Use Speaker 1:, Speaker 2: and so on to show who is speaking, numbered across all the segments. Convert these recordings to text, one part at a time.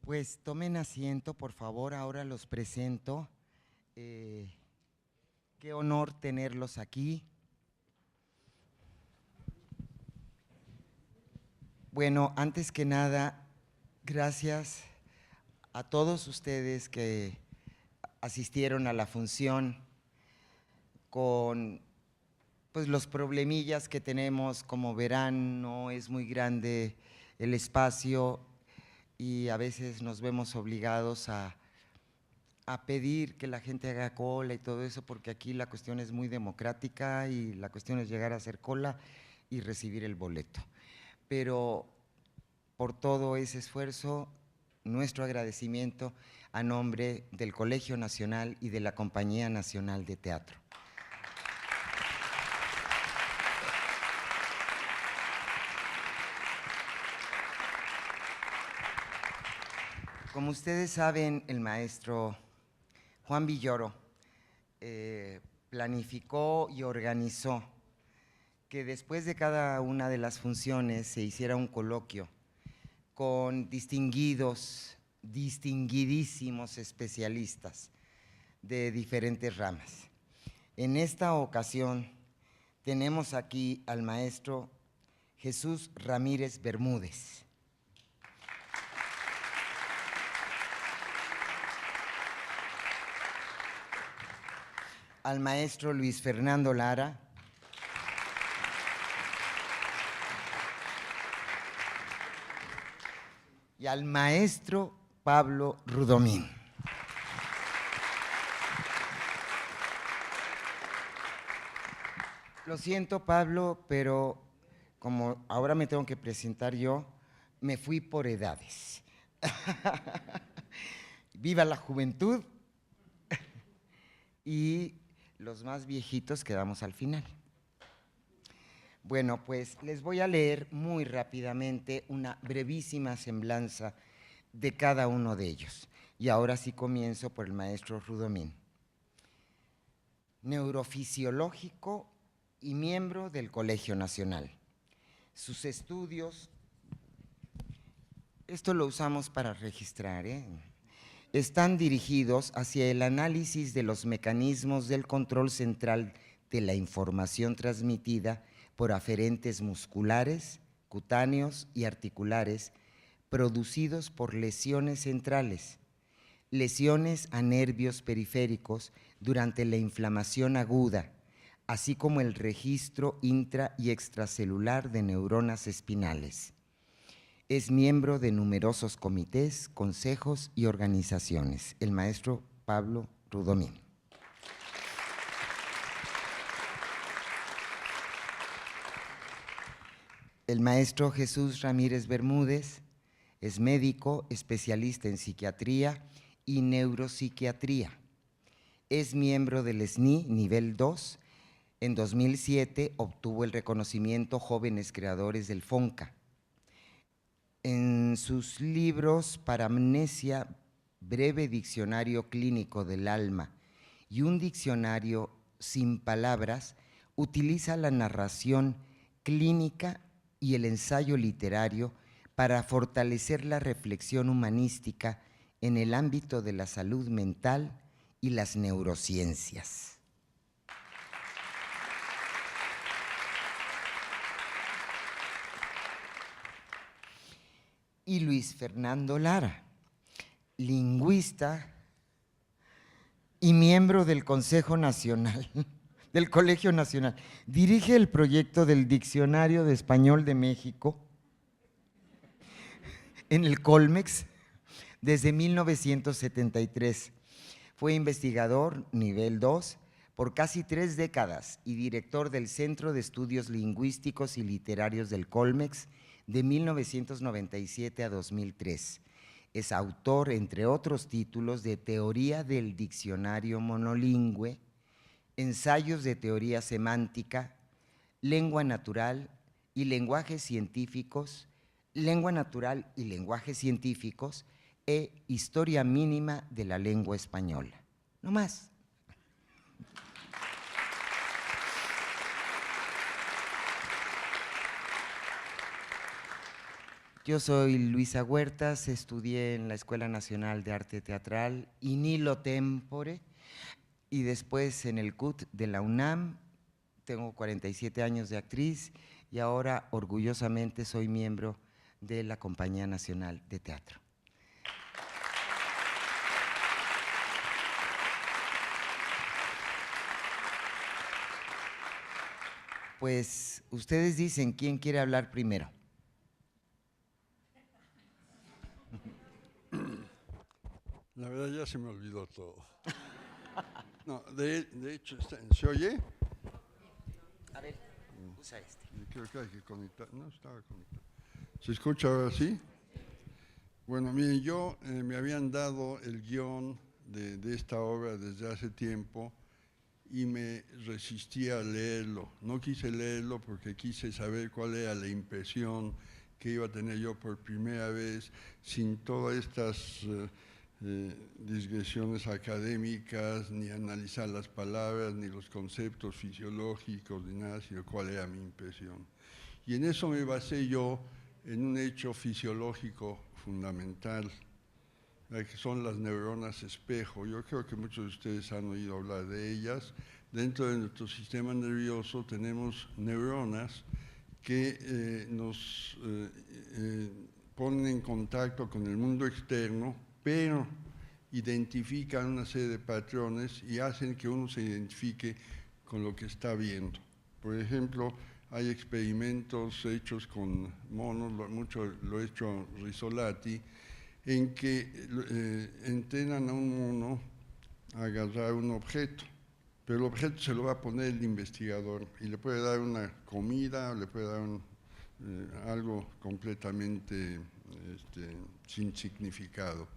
Speaker 1: Pues tomen asiento, por favor, ahora los presento. Qué honor tenerlos aquí. Bueno, antes que nada, gracias a todos ustedes que asistieron a la función con pues, los problemillas que tenemos. Como verán, no es muy grande el espacio y a veces nos vemos obligados a pedir que la gente haga cola y todo eso, porque aquí la cuestión es muy democrática y la cuestión es llegar a hacer cola y recibir el boleto. Pero por todo ese esfuerzo, nuestro agradecimiento a nombre del Colegio Nacional y de la Compañía Nacional de Teatro. Como ustedes saben, el maestro Juan Villoro planificó y organizó que después de cada una de las funciones se hiciera un coloquio con distinguidísimos especialistas de diferentes ramas. En esta ocasión tenemos aquí al maestro Jesús Ramírez Bermúdez. Al maestro Luis Fernando Lara, y al maestro Pablo Rudomín. Lo siento, Pablo, pero como ahora me tengo que presentar yo, me fui por edades. Viva la juventud y los más viejitos quedamos al final. Bueno, pues les voy a leer muy rápidamente una brevísima semblanza de cada uno de ellos. Y ahora sí comienzo por el maestro Rudomín. Neurofisiológico y miembro del Colegio Nacional. Sus estudios, esto lo usamos para registrar, están dirigidos hacia el análisis de los mecanismos del control central de la información transmitida por aferentes musculares, cutáneos y articulares producidos por lesiones centrales, lesiones a nervios periféricos durante la inflamación aguda, así como el registro intra y extracelular de neuronas espinales. Es miembro de numerosos comités, consejos y organizaciones. El maestro Pablo Rudomín. El maestro Jesús Ramírez Bermúdez es médico, especialista en psiquiatría y neuropsiquiatría. Es miembro del SNI nivel 2. En 2007 obtuvo el reconocimiento Jóvenes Creadores del FONCA. En sus libros Paramnesia, breve diccionario clínico del alma y un diccionario sin palabras, utiliza la narración clínica y el ensayo literario para fortalecer la reflexión humanística en el ámbito de la salud mental y las neurociencias. Y Luis Fernando Lara, lingüista y miembro del Consejo Nacional, del Colegio Nacional. Dirige el proyecto del Diccionario de Español de México en el Colmex desde 1973. Fue investigador nivel 2 por casi 3 décadas y director del Centro de Estudios Lingüísticos y Literarios del Colmex de 1997 a 2003. Es autor, entre otros títulos, de Teoría del Diccionario Monolingüe, Ensayos de Teoría Semántica, Lengua Natural y Lenguajes Científicos, Lengua Natural y Lenguajes Científicos e Historia Mínima de la Lengua Española. No más. Yo soy Luisa Huertas, estudié en la Escuela Nacional de Arte Teatral in illo tempore y después en el CUT de la UNAM. Tengo 47 años de actriz y ahora orgullosamente soy miembro de la Compañía Nacional de Teatro. Pues ustedes dicen quién quiere hablar primero.
Speaker 2: La verdad ya se me olvidó todo. No, de hecho, ¿se oye?
Speaker 1: A ver, usa este.
Speaker 2: Creo que hay que conectar. No, estaba conectado. ¿Se escucha ahora sí? Bueno, miren, yo me habían dado el guión de esta obra desde hace tiempo y me resistía a leerlo. No quise leerlo porque quise saber cuál era la impresión que iba a tener yo por primera vez, sin todas estas digresiones académicas, ni analizar las palabras, ni los conceptos fisiológicos, ni nada, sino cuál era mi impresión. Y en eso me basé yo en un hecho fisiológico fundamental, que son las neuronas espejo. Yo creo que muchos de ustedes han oído hablar de ellas. Dentro de nuestro sistema nervioso tenemos neuronas que nos ponen en contacto con el mundo externo, pero identifican una serie de patrones y hacen que uno se identifique con lo que está viendo. Por ejemplo, hay experimentos hechos con monos, mucho lo ha hecho Rizzolatti, en que entrenan a un mono a agarrar un objeto, pero el objeto se lo va a poner el investigador y le puede dar una comida, o le puede dar algo completamente sin significado.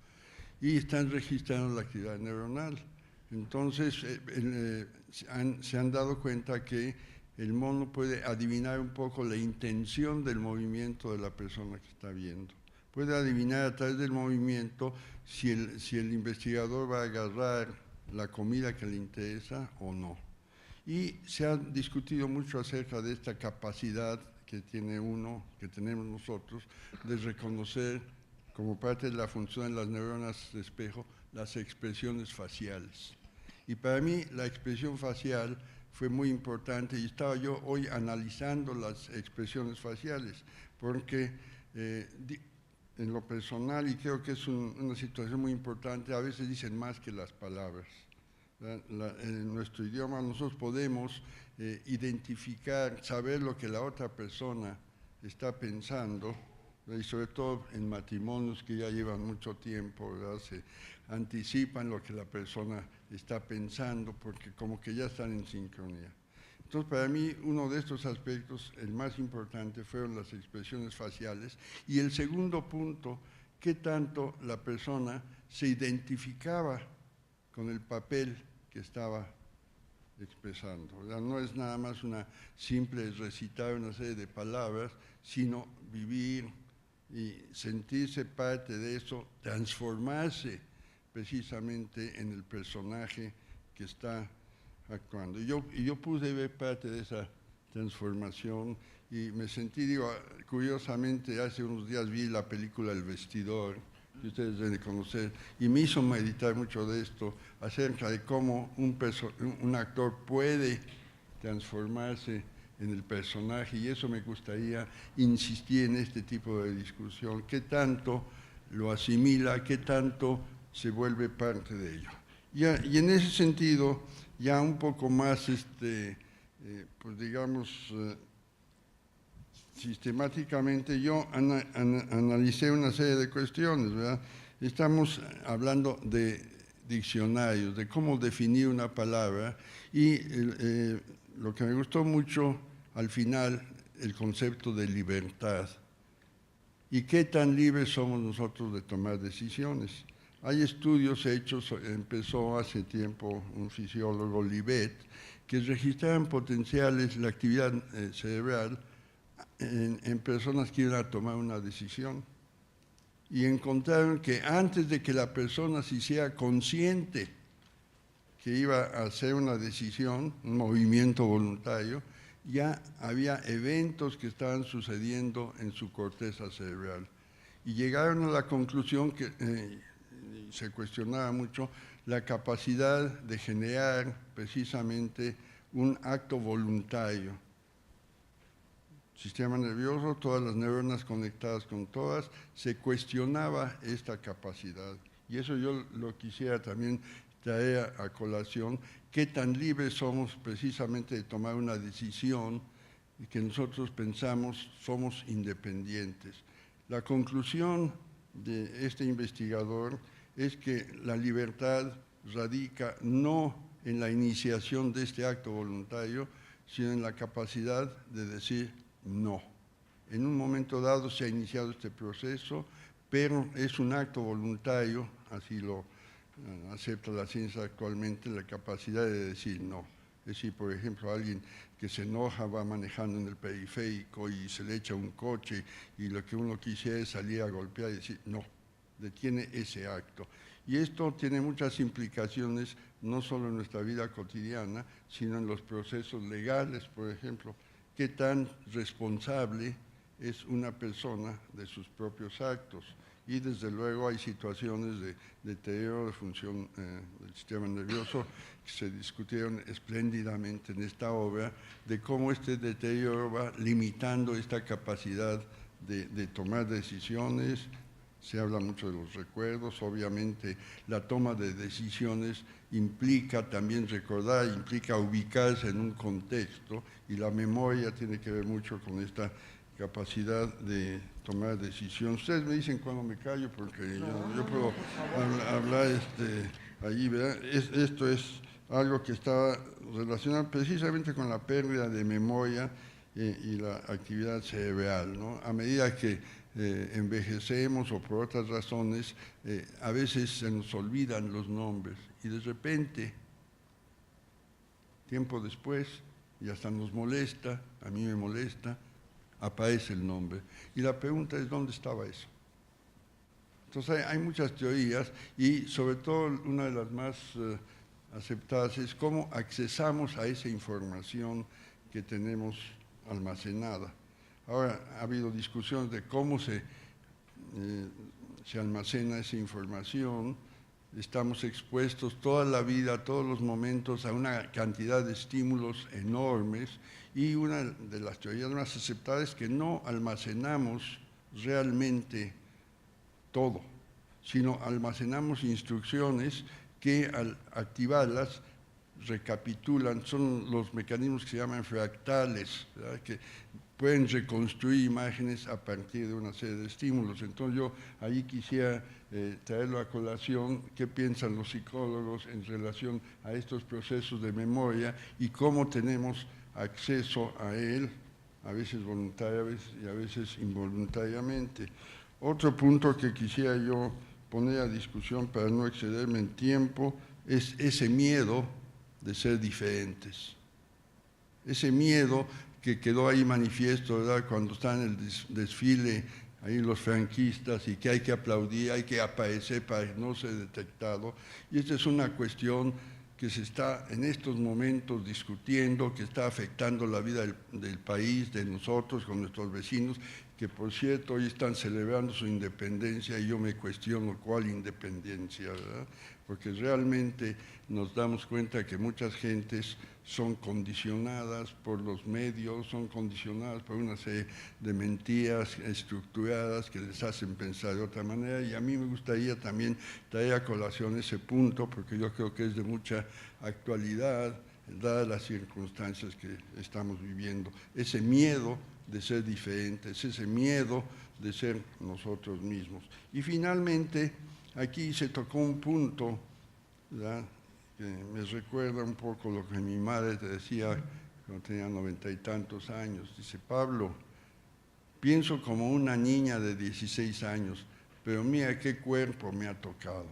Speaker 2: Y están registrando la actividad neuronal. Entonces, se han dado cuenta que el mono puede adivinar un poco la intención del movimiento de la persona que está viendo. Puede adivinar a través del movimiento si el investigador va a agarrar la comida que le interesa o no. Y se ha discutido mucho acerca de esta capacidad que tiene uno, que tenemos nosotros, de reconocer como parte de la función de las neuronas de espejo, las expresiones faciales. Y para mí la expresión facial fue muy importante y estaba yo hoy analizando las expresiones faciales, porque en lo personal, y creo que es una situación muy importante, a veces dicen más que las palabras. En nuestro idioma nosotros podemos identificar, saber lo que la otra persona está pensando, y sobre todo en matrimonios que ya llevan mucho tiempo, ¿verdad? Se anticipan lo que la persona está pensando porque como que ya están en sincronía. Entonces, para mí, uno de estos aspectos, el más importante, fueron las expresiones faciales. Y el segundo punto, qué tanto la persona se identificaba con el papel que estaba expresando. O sea, no es nada más una simple recitar una serie de palabras, sino vivir y sentirse parte de eso, transformarse precisamente en el personaje que está actuando. Y yo pude ver parte de esa transformación y me sentí, digo, curiosamente, hace unos días vi la película El Vestidor, que ustedes deben conocer, y me hizo meditar mucho de esto, acerca de cómo un actor puede transformarse en el personaje, y eso me gustaría insistir en este tipo de discusión, qué tanto lo asimila, qué tanto se vuelve parte de ello. Y en ese sentido, ya un poco más, pues digamos, sistemáticamente yo analicé una serie de cuestiones, ¿verdad? Estamos hablando de diccionarios, de cómo definir una palabra y lo que me gustó mucho al final, el concepto de libertad. ¿Y qué tan libres somos nosotros de tomar decisiones? Hay estudios hechos, empezó hace tiempo un fisiólogo, Libet, que registraban potenciales la actividad cerebral en personas que iban a tomar una decisión. Y encontraron que antes de que la persona se hiciera consciente que iba a hacer una decisión, un movimiento voluntario, ya había eventos que estaban sucediendo en su corteza cerebral. y llegaron a la conclusión que se cuestionaba mucho la capacidad de generar precisamente un acto voluntario. Sistema nervioso, todas las neuronas conectadas con todas, se cuestionaba esta capacidad. Y eso yo lo quisiera también traer a colación, qué tan libres somos precisamente de tomar una decisión y que nosotros pensamos somos independientes. La conclusión de este investigador es que la libertad radica no en la iniciación de este acto voluntario, sino en la capacidad de decir no. En un momento dado se ha iniciado este proceso, pero es un acto voluntario, así lo acepta la ciencia actualmente, la capacidad de decir no. Es decir, por ejemplo, alguien que se enoja, va manejando en el periférico y se le echa un coche y lo que uno quisiera es salir a golpear y decir no, detiene ese acto. Y esto tiene muchas implicaciones, no solo en nuestra vida cotidiana, sino en los procesos legales, por ejemplo. ¿Qué tan responsable es una persona de sus propios actos? Y desde luego hay situaciones de deterioro de función del sistema nervioso que se discutieron espléndidamente en esta obra, de cómo este deterioro va limitando esta capacidad de tomar decisiones. Se habla mucho de los recuerdos, obviamente la toma de decisiones implica también recordar, implica ubicarse en un contexto, y la memoria tiene que ver mucho con esta capacidad de tomar decisiones. Ustedes me dicen cuando me callo, porque yo puedo hablar allí, ¿verdad? Esto es algo que está relacionado precisamente con la pérdida de memoria y la actividad cerebral, ¿no? A medida que envejecemos o por otras razones, a veces se nos olvidan los nombres y de repente, tiempo después, y hasta nos molesta, a mí me molesta, aparece el nombre. Y la pregunta es, ¿dónde estaba eso? Entonces hay muchas teorías y sobre todo una de las más aceptadas es cómo accesamos a esa información que tenemos almacenada. Ahora, ha habido discusiones de cómo se almacena esa información. Estamos expuestos toda la vida, todos los momentos, a una cantidad de estímulos enormes, y una de las teorías más aceptadas es que no almacenamos realmente todo, sino almacenamos instrucciones que al activarlas recapitulan, son los mecanismos que se llaman fractales, ¿verdad?, que pueden reconstruir imágenes a partir de una serie de estímulos. Entonces yo ahí quisiera traerlo a colación, qué piensan los psicólogos en relación a estos procesos de memoria y cómo tenemos acceso a él, a veces voluntariamente y a veces involuntariamente. Otro punto que quisiera yo poner a discusión para no excederme en tiempo es ese miedo de ser diferentes. Ese miedo que quedó ahí manifiesto, ¿verdad?, cuando están en el desfile ahí los franquistas, y que hay que aplaudir, hay que aparecer para no ser detectado. Y esta es una cuestión que se está en estos momentos discutiendo, que está afectando la vida del país, de nosotros, con nuestros vecinos, que por cierto hoy están celebrando su independencia, y yo me cuestiono cuál independencia, ¿verdad?, porque realmente nos damos cuenta que muchas gentes son condicionadas por los medios, son condicionadas por una serie de mentiras estructuradas que les hacen pensar de otra manera, y a mí me gustaría también traer a colación ese punto, porque yo creo que es de mucha actualidad, dadas las circunstancias que estamos viviendo. Ese miedo de ser diferentes, ese miedo de ser nosotros mismos. Y finalmente, aquí se tocó un punto, ¿verdad?, que me recuerda un poco lo que mi madre te decía cuando tenía 90 y tantos años. Dice: Pablo, pienso como una niña de 16 años, pero mira qué cuerpo me ha tocado.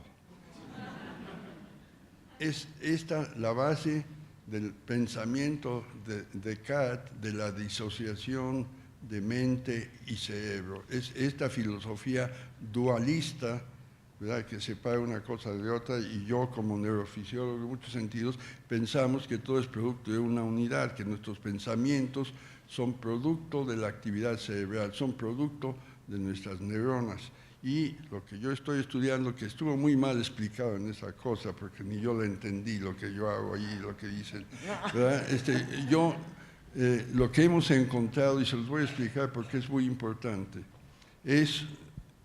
Speaker 2: Es esta la base del pensamiento de Descartes, de la disociación de mente y cerebro. Es esta filosofía dualista, ¿verdad?, que separa una cosa de otra, y yo como neurofisiólogo en muchos sentidos pensamos que todo es producto de una unidad, que nuestros pensamientos son producto de la actividad cerebral, son producto de nuestras neuronas. Y lo que yo estoy estudiando, que estuvo muy mal explicado en esa cosa, porque ni yo lo entendí, lo que yo hago ahí, lo que dicen, ¿verdad? Lo que hemos encontrado, y se los voy a explicar porque es muy importante, es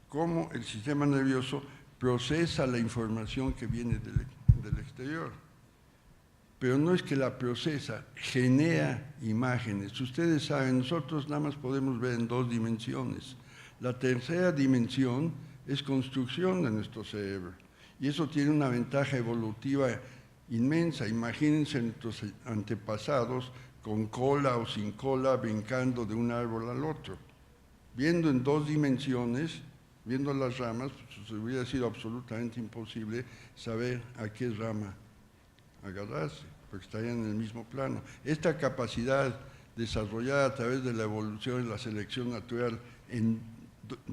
Speaker 2: cómo el sistema nervioso procesa la información que viene del exterior. Pero no es que la procesa, genera imágenes. Ustedes saben, nosotros nada más podemos ver en 2 dimensiones. La tercera dimensión es construcción de nuestro cerebro. Y eso tiene una ventaja evolutiva inmensa. Imagínense nuestros antepasados con cola o sin cola brincando de un árbol al otro. Viendo en 2 dimensiones, viendo las ramas, pues hubiera sido absolutamente imposible saber a qué rama agarrarse, porque estarían en el mismo plano. Esta capacidad desarrollada a través de la evolución y la selección natural en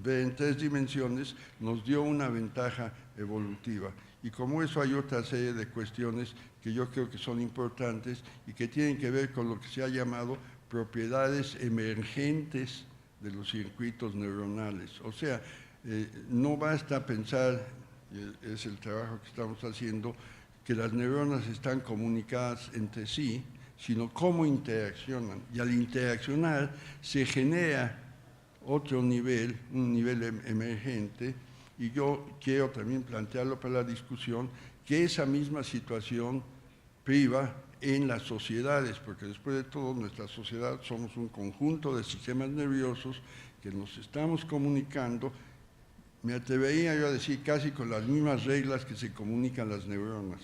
Speaker 2: 3 dimensiones nos dio una ventaja evolutiva. Y como eso hay otra serie de cuestiones que yo creo que son importantes y que tienen que ver con lo que se ha llamado propiedades emergentes de los circuitos neuronales. O sea, no basta pensar, es el trabajo que estamos haciendo, que las neuronas están comunicadas entre sí, sino cómo interaccionan. Y al interaccionar se genera otro nivel, un nivel emergente, y yo quiero también plantearlo para la discusión, que esa misma situación priva en las sociedades, porque después de todo nuestra sociedad somos un conjunto de sistemas nerviosos que nos estamos comunicando, me atrevería yo a decir casi con las mismas reglas que se comunican las neuronas.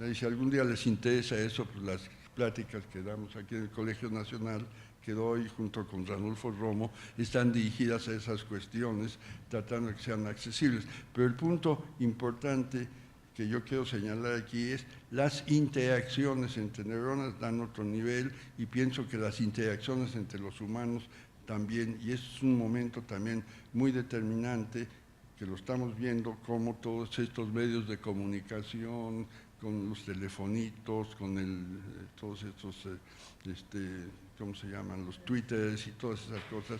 Speaker 2: Y si algún día les interesa eso, pues las pláticas que damos aquí en el Colegio Nacional, que doy junto con Ranulfo Romo, están dirigidas a esas cuestiones, tratando de que sean accesibles. Pero el punto importante que yo quiero señalar aquí es las interacciones entre neuronas dan otro nivel, y pienso que las interacciones entre los humanos también, y es un momento también muy determinante, que lo estamos viendo como todos estos medios de comunicación, con los telefonitos, con todos estos, ¿cómo se llaman? Los twitters y todas esas cosas,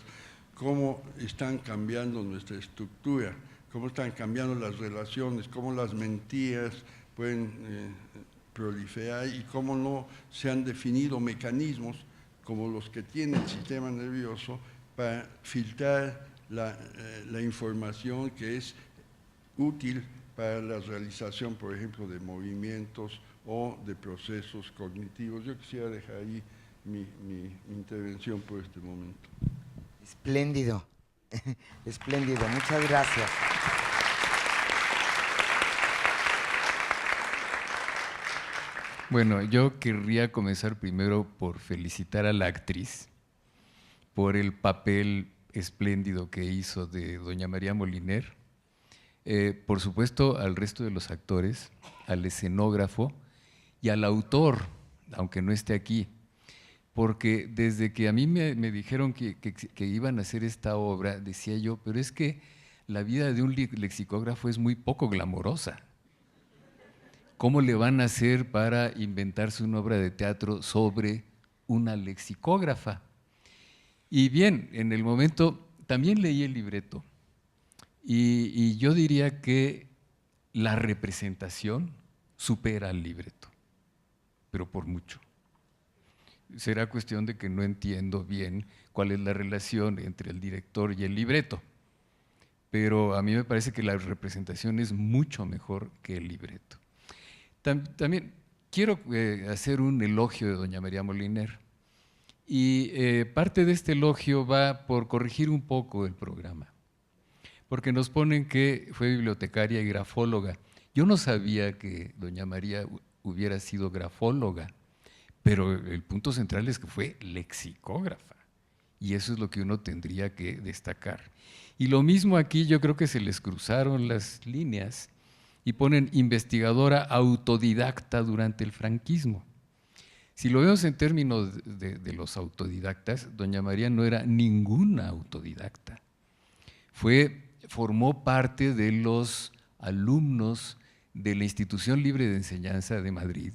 Speaker 2: cómo están cambiando nuestra estructura, cómo están cambiando las relaciones, cómo las mentiras pueden proliferar y cómo no se han definido mecanismos como los que tiene el sistema nervioso para filtrar la información que es útil para la realización, por ejemplo, de movimientos o de procesos cognitivos. Yo quisiera dejar ahí mi intervención por este momento.
Speaker 1: Espléndido, espléndido, muchas gracias.
Speaker 3: Bueno, yo querría comenzar primero por felicitar a la actriz por el papel espléndido que hizo de doña María Moliner. Por supuesto, al resto de los actores, al escenógrafo y al autor, aunque no esté aquí, porque desde que a mí me dijeron que iban a hacer esta obra, decía yo, pero es que la vida de un lexicógrafo es muy poco glamorosa. ¿Cómo le van a hacer para inventarse una obra de teatro sobre una lexicógrafa? Y bien, en el momento también leí el libreto y yo diría que la representación supera al libreto, pero por mucho. Será cuestión de que no entiendo bien cuál es la relación entre el director y el libreto, pero a mí me parece que la representación es mucho mejor que el libreto. También quiero hacer un elogio de doña María Moliner, y parte de este elogio va por corregir un poco el programa, porque nos ponen que fue bibliotecaria y grafóloga. Yo no sabía que doña María hubiera sido grafóloga, pero el punto central es que fue lexicógrafa, y eso es lo que uno tendría que destacar. Y lo mismo aquí, yo creo que se les cruzaron las líneas y ponen investigadora autodidacta durante el franquismo. Si lo vemos en términos de los autodidactas, doña María no era ninguna autodidacta. Formó parte de los alumnos de la Institución Libre de Enseñanza de Madrid,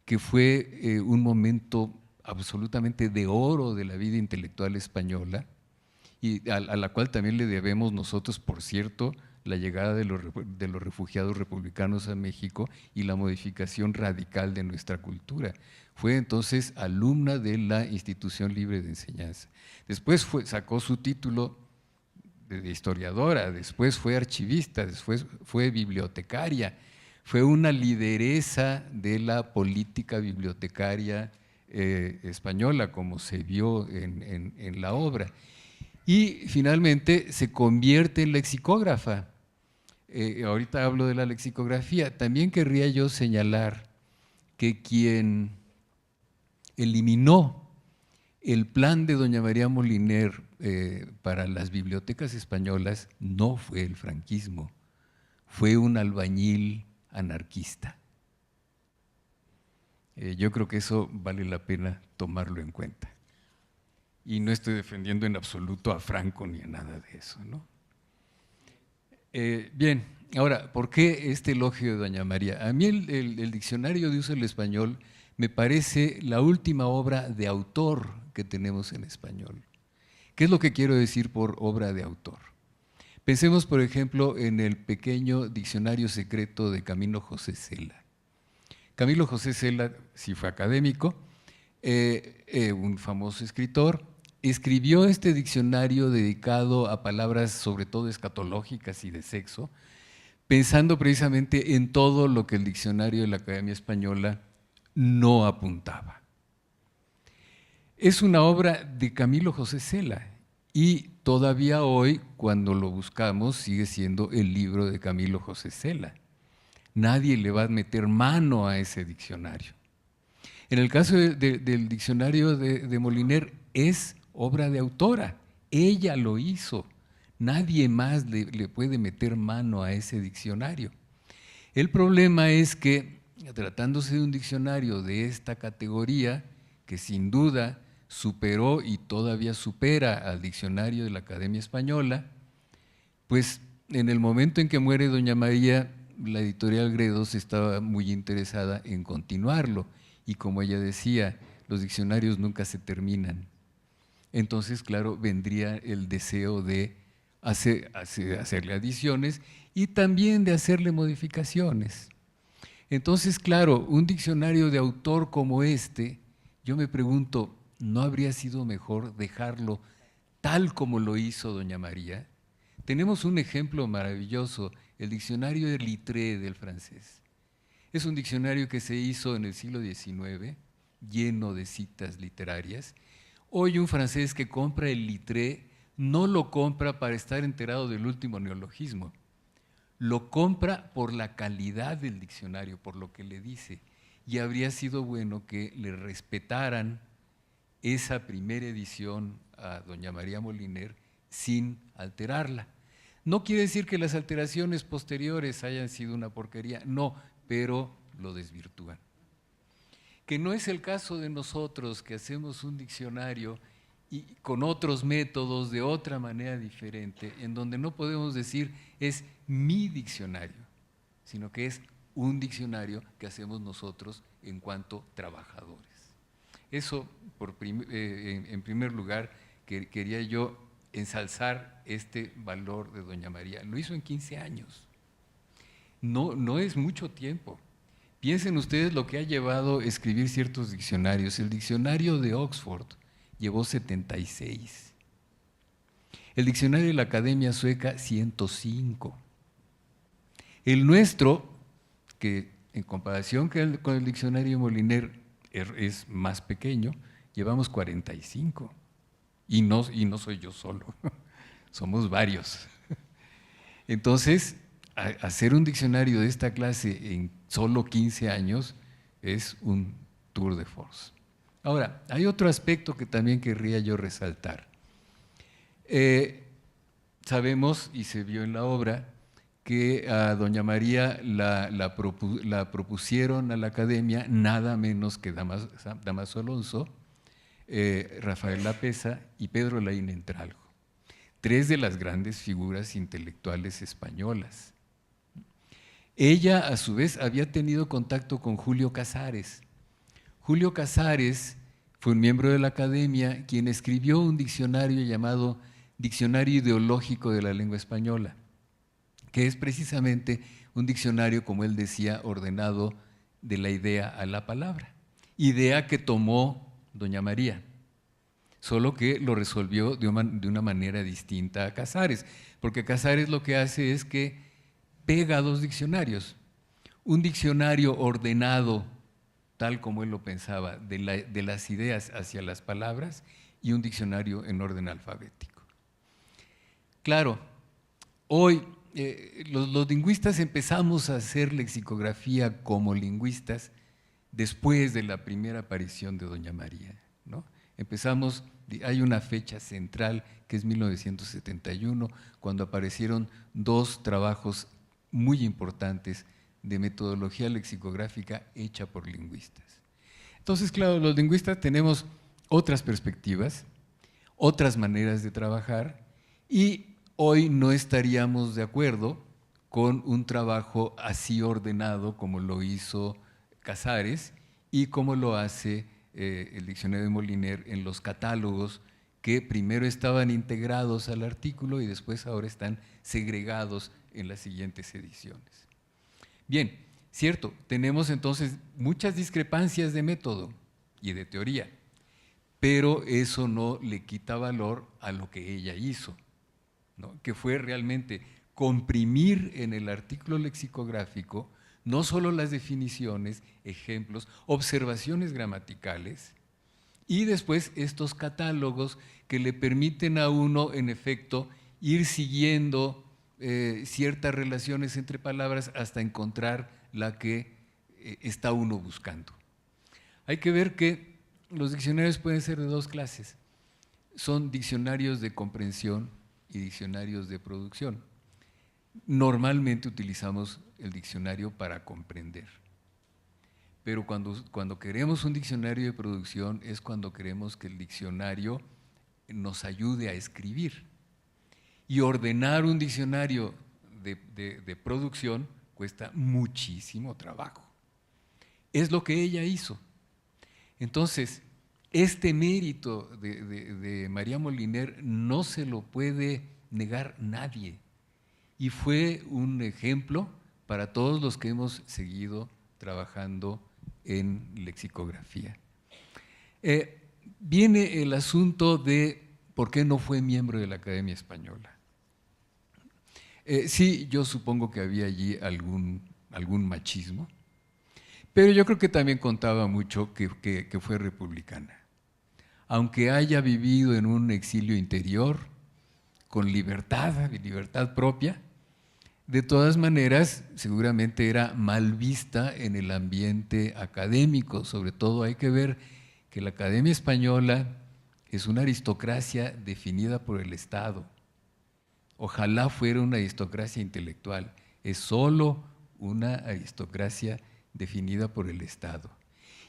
Speaker 3: que fue un momento absolutamente de oro de la vida intelectual española, y a la cual también le debemos nosotros, por cierto, la llegada de los refugiados republicanos a México y la modificación radical de nuestra cultura. Fue entonces alumna de la Institución Libre de Enseñanza. Después sacó su título de historiadora, después fue archivista, después fue bibliotecaria, fue una lideresa de la política bibliotecaria española, como se vio en la obra. Y finalmente se convierte en lexicógrafa. Ahorita hablo de la lexicografía. También querría yo señalar que quien eliminó el plan de doña María Moliner para las bibliotecas españolas no fue el franquismo, fue un albañil anarquista. Yo creo que eso vale la pena tomarlo en cuenta. Y no estoy defendiendo en absoluto a Franco ni a nada de eso, ¿no? Bien, ahora, ¿por qué este elogio de doña María? A mí el diccionario de uso del español me parece la última obra de autor que tenemos en español. ¿Qué es lo que quiero decir por obra de autor? Pensemos, por ejemplo, en el pequeño diccionario secreto de Camilo José Cela. Camilo José Cela, sí fue académico, un famoso escritor, escribió este diccionario dedicado a palabras sobre todo escatológicas y de sexo, pensando precisamente en todo lo que el diccionario de la Academia Española no apuntaba. Es una obra de Camilo José Cela y todavía hoy, cuando lo buscamos, sigue siendo el libro de Camilo José Cela. Nadie le va a meter mano a ese diccionario. En el caso del diccionario de Moliner, es obra de autora. Ella lo hizo. Nadie más le puede meter mano a ese diccionario. El problema es que, tratándose de un diccionario de esta categoría, que sin duda superó y todavía supera al diccionario de la Academia Española, pues en el momento en que muere doña María, la editorial Gredos estaba muy interesada en continuarlo y, como ella decía, los diccionarios nunca se terminan. Entonces, claro, vendría el deseo de hacerle adiciones y también de hacerle modificaciones. Entonces, claro, un diccionario de autor como este, yo me pregunto, ¿no habría sido mejor dejarlo tal como lo hizo doña María? Tenemos un ejemplo maravilloso, el diccionario de Littré del francés. Es un diccionario que se hizo en el siglo XIX, lleno de citas literarias. Hoy un francés que compra el Littré no lo compra para estar enterado del último neologismo, lo compra por la calidad del diccionario, por lo que le dice. Y habría sido bueno que le respetaran esa primera edición a doña María Moliner sin alterarla. No quiere decir que las alteraciones posteriores hayan sido una porquería, no, pero lo desvirtúan. Que no es el caso de nosotros, que hacemos un diccionario y con otros métodos, de otra manera diferente, en donde no podemos decir es mi diccionario, sino que es un diccionario que hacemos nosotros en cuanto trabajadores. Eso, en primer lugar, quería yo ensalzar este valor de doña María. Lo hizo en 15 años. No es mucho tiempo. Piensen ustedes lo que ha llevado a escribir ciertos diccionarios. El diccionario de Oxford llevó 76. El diccionario de la Academia Sueca, 105. El nuestro, que en comparación con el diccionario de Moliner es más pequeño, llevamos 45. Y no soy yo solo, somos varios. Entonces, hacer un diccionario de esta clase en solo 15 años es un tour de force. Ahora, hay otro aspecto que también querría yo resaltar. Sabemos, y se vio en la obra, que a doña María la propusieron a la Academia nada menos que Dámaso Alonso, Rafael Lapesa y Pedro Laín Entralgo, tres de las grandes figuras intelectuales españolas. Ella, a su vez, había tenido contacto con Julio Casares. Julio Casares fue un miembro de la Academia quien escribió un diccionario llamado Diccionario Ideológico de la Lengua Española, que es precisamente un diccionario, como él decía, ordenado de la idea a la palabra. Idea que tomó doña María, solo que lo resolvió de una manera distinta a Casares, porque Casares lo que hace es que pega dos diccionarios. Un diccionario ordenado, tal como él lo pensaba, de las ideas hacia las palabras, y un diccionario en orden alfabético. Claro, hoy los lingüistas empezamos a hacer lexicografía como lingüistas después de la primera aparición de doña María, ¿no? Empezamos, hay una fecha central que es 1971, cuando aparecieron dos trabajos muy importantes de metodología lexicográfica hecha por lingüistas. Entonces, claro, los lingüistas tenemos otras perspectivas, otras maneras de trabajar, y hoy no estaríamos de acuerdo con un trabajo así ordenado como lo hizo Casares y como lo hace el diccionario de Moliner en los catálogos que primero estaban integrados al artículo y después ahora están segregados en las siguientes ediciones. Bien, cierto, tenemos entonces muchas discrepancias de método y de teoría, pero eso no le quita valor a lo que ella hizo, ¿no? Que fue realmente comprimir en el artículo lexicográfico no solo las definiciones, ejemplos, observaciones gramaticales, y después estos catálogos que le permiten a uno, en efecto, ir siguiendo ciertas relaciones entre palabras hasta encontrar la que está uno buscando. Hay que ver que los diccionarios pueden ser de dos clases. Son diccionarios de comprensión y diccionarios de producción. Normalmente utilizamos el diccionario para comprender, pero cuando queremos un diccionario de producción es cuando queremos que el diccionario nos ayude a escribir. Y ordenar un diccionario de producción cuesta muchísimo trabajo. Es lo que ella hizo. Entonces, este mérito de María Moliner no se lo puede negar nadie. Y fue un ejemplo para todos los que hemos seguido trabajando en lexicografía. Viene el asunto de por qué no fue miembro de la Academia Española. Sí, yo supongo que había allí algún machismo, pero yo creo que también contaba mucho que fue republicana. Aunque haya vivido en un exilio interior, con libertad propia, de todas maneras seguramente era mal vista en el ambiente académico. Sobre todo hay que ver que la Academia Española es una aristocracia definida por el Estado. Ojalá fuera una aristocracia intelectual, es solo una aristocracia definida por el Estado.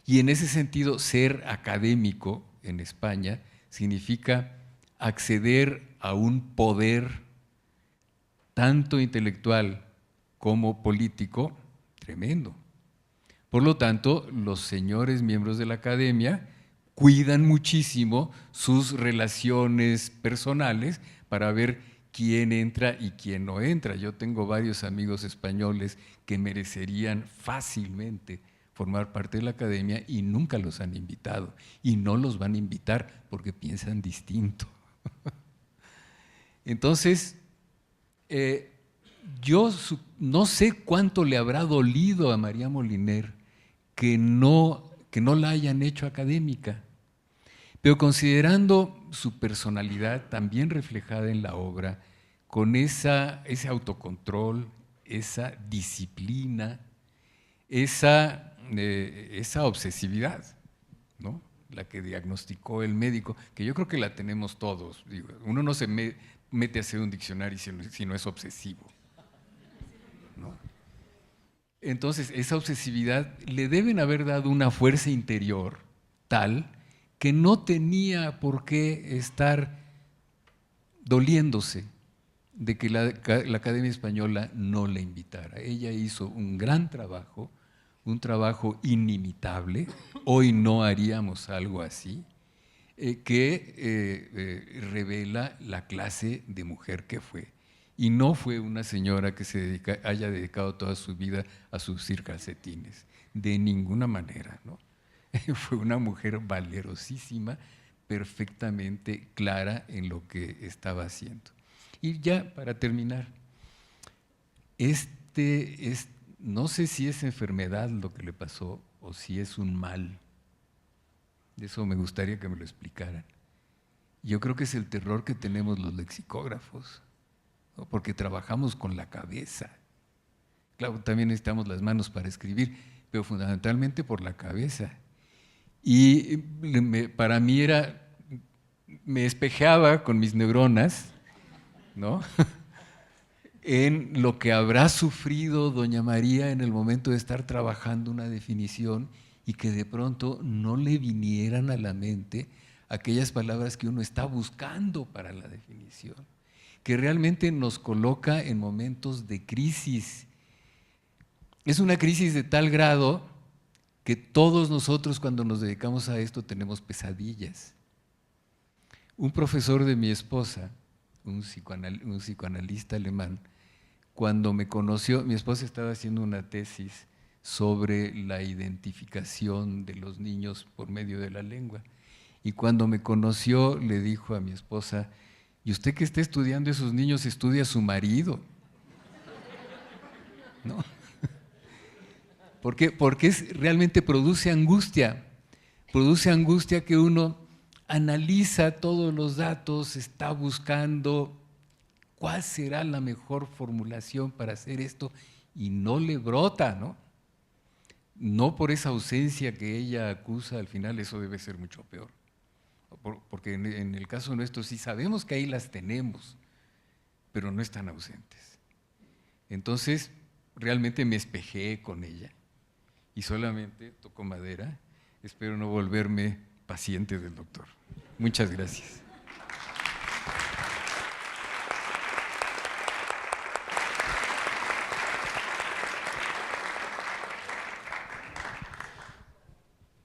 Speaker 3: Y en ese sentido, ser académico en España significa acceder a un poder tanto intelectual como político tremendo. Por lo tanto, los señores miembros de la academia cuidan muchísimo sus relaciones personales para ver quién entra y quién no entra. Yo tengo varios amigos españoles que merecerían fácilmente formar parte de la academia y nunca los han invitado, y no los van a invitar porque piensan distinto. Entonces, yo no sé cuánto le habrá dolido a María Moliner que no la hayan hecho académica, pero considerando su personalidad también reflejada en la obra, con ese autocontrol, esa disciplina, esa obsesividad, ¿no? La que diagnosticó el médico, que yo creo que la tenemos todos. Digo, uno no se mete a hacer un diccionario si no es obsesivo, ¿no? Entonces, esa obsesividad le deben haber dado una fuerza interior tal que no tenía por qué estar doliéndose de que la Academia Española no la invitara. Ella hizo un gran trabajo, un trabajo inimitable. Hoy no haríamos algo así. que revela la clase de mujer que fue. Y no fue una señora que haya dedicado toda su vida a surcir calcetines, de ninguna manera, ¿no? Fue una mujer valerosísima, perfectamente clara en lo que estaba haciendo. Y ya para terminar, no sé si es enfermedad lo que le pasó o si es un mal. De eso me gustaría que me lo explicaran. Yo creo que es el terror que tenemos los lexicógrafos, ¿no? Porque trabajamos con la cabeza. Claro, también necesitamos las manos para escribir, pero fundamentalmente por la cabeza. Y para mí me espejeaba con mis neuronas, ¿no? En lo que habrá sufrido doña María en el momento de estar trabajando una definición y que de pronto no le vinieran a la mente aquellas palabras que uno está buscando para la definición, que realmente nos coloca en momentos de crisis. Es una crisis de tal grado que todos nosotros cuando nos dedicamos a esto tenemos pesadillas. Un profesor de mi esposa, un psicoanalista alemán, cuando me conoció, mi esposa estaba haciendo una tesis sobre la identificación de los niños por medio de la lengua. Y cuando me conoció, le dijo a mi esposa, ¿y usted que está estudiando esos niños estudia a su marido? ¿No? Porque realmente produce angustia que uno analiza todos los datos, está buscando cuál será la mejor formulación para hacer esto y no le brota, ¿no? No por esa ausencia que ella acusa, al final eso debe ser mucho peor. Porque en el caso nuestro sí sabemos que ahí las tenemos, pero no están ausentes. Entonces, realmente me espejé con ella y solamente toco madera. Espero no volverme paciente del doctor. Muchas gracias.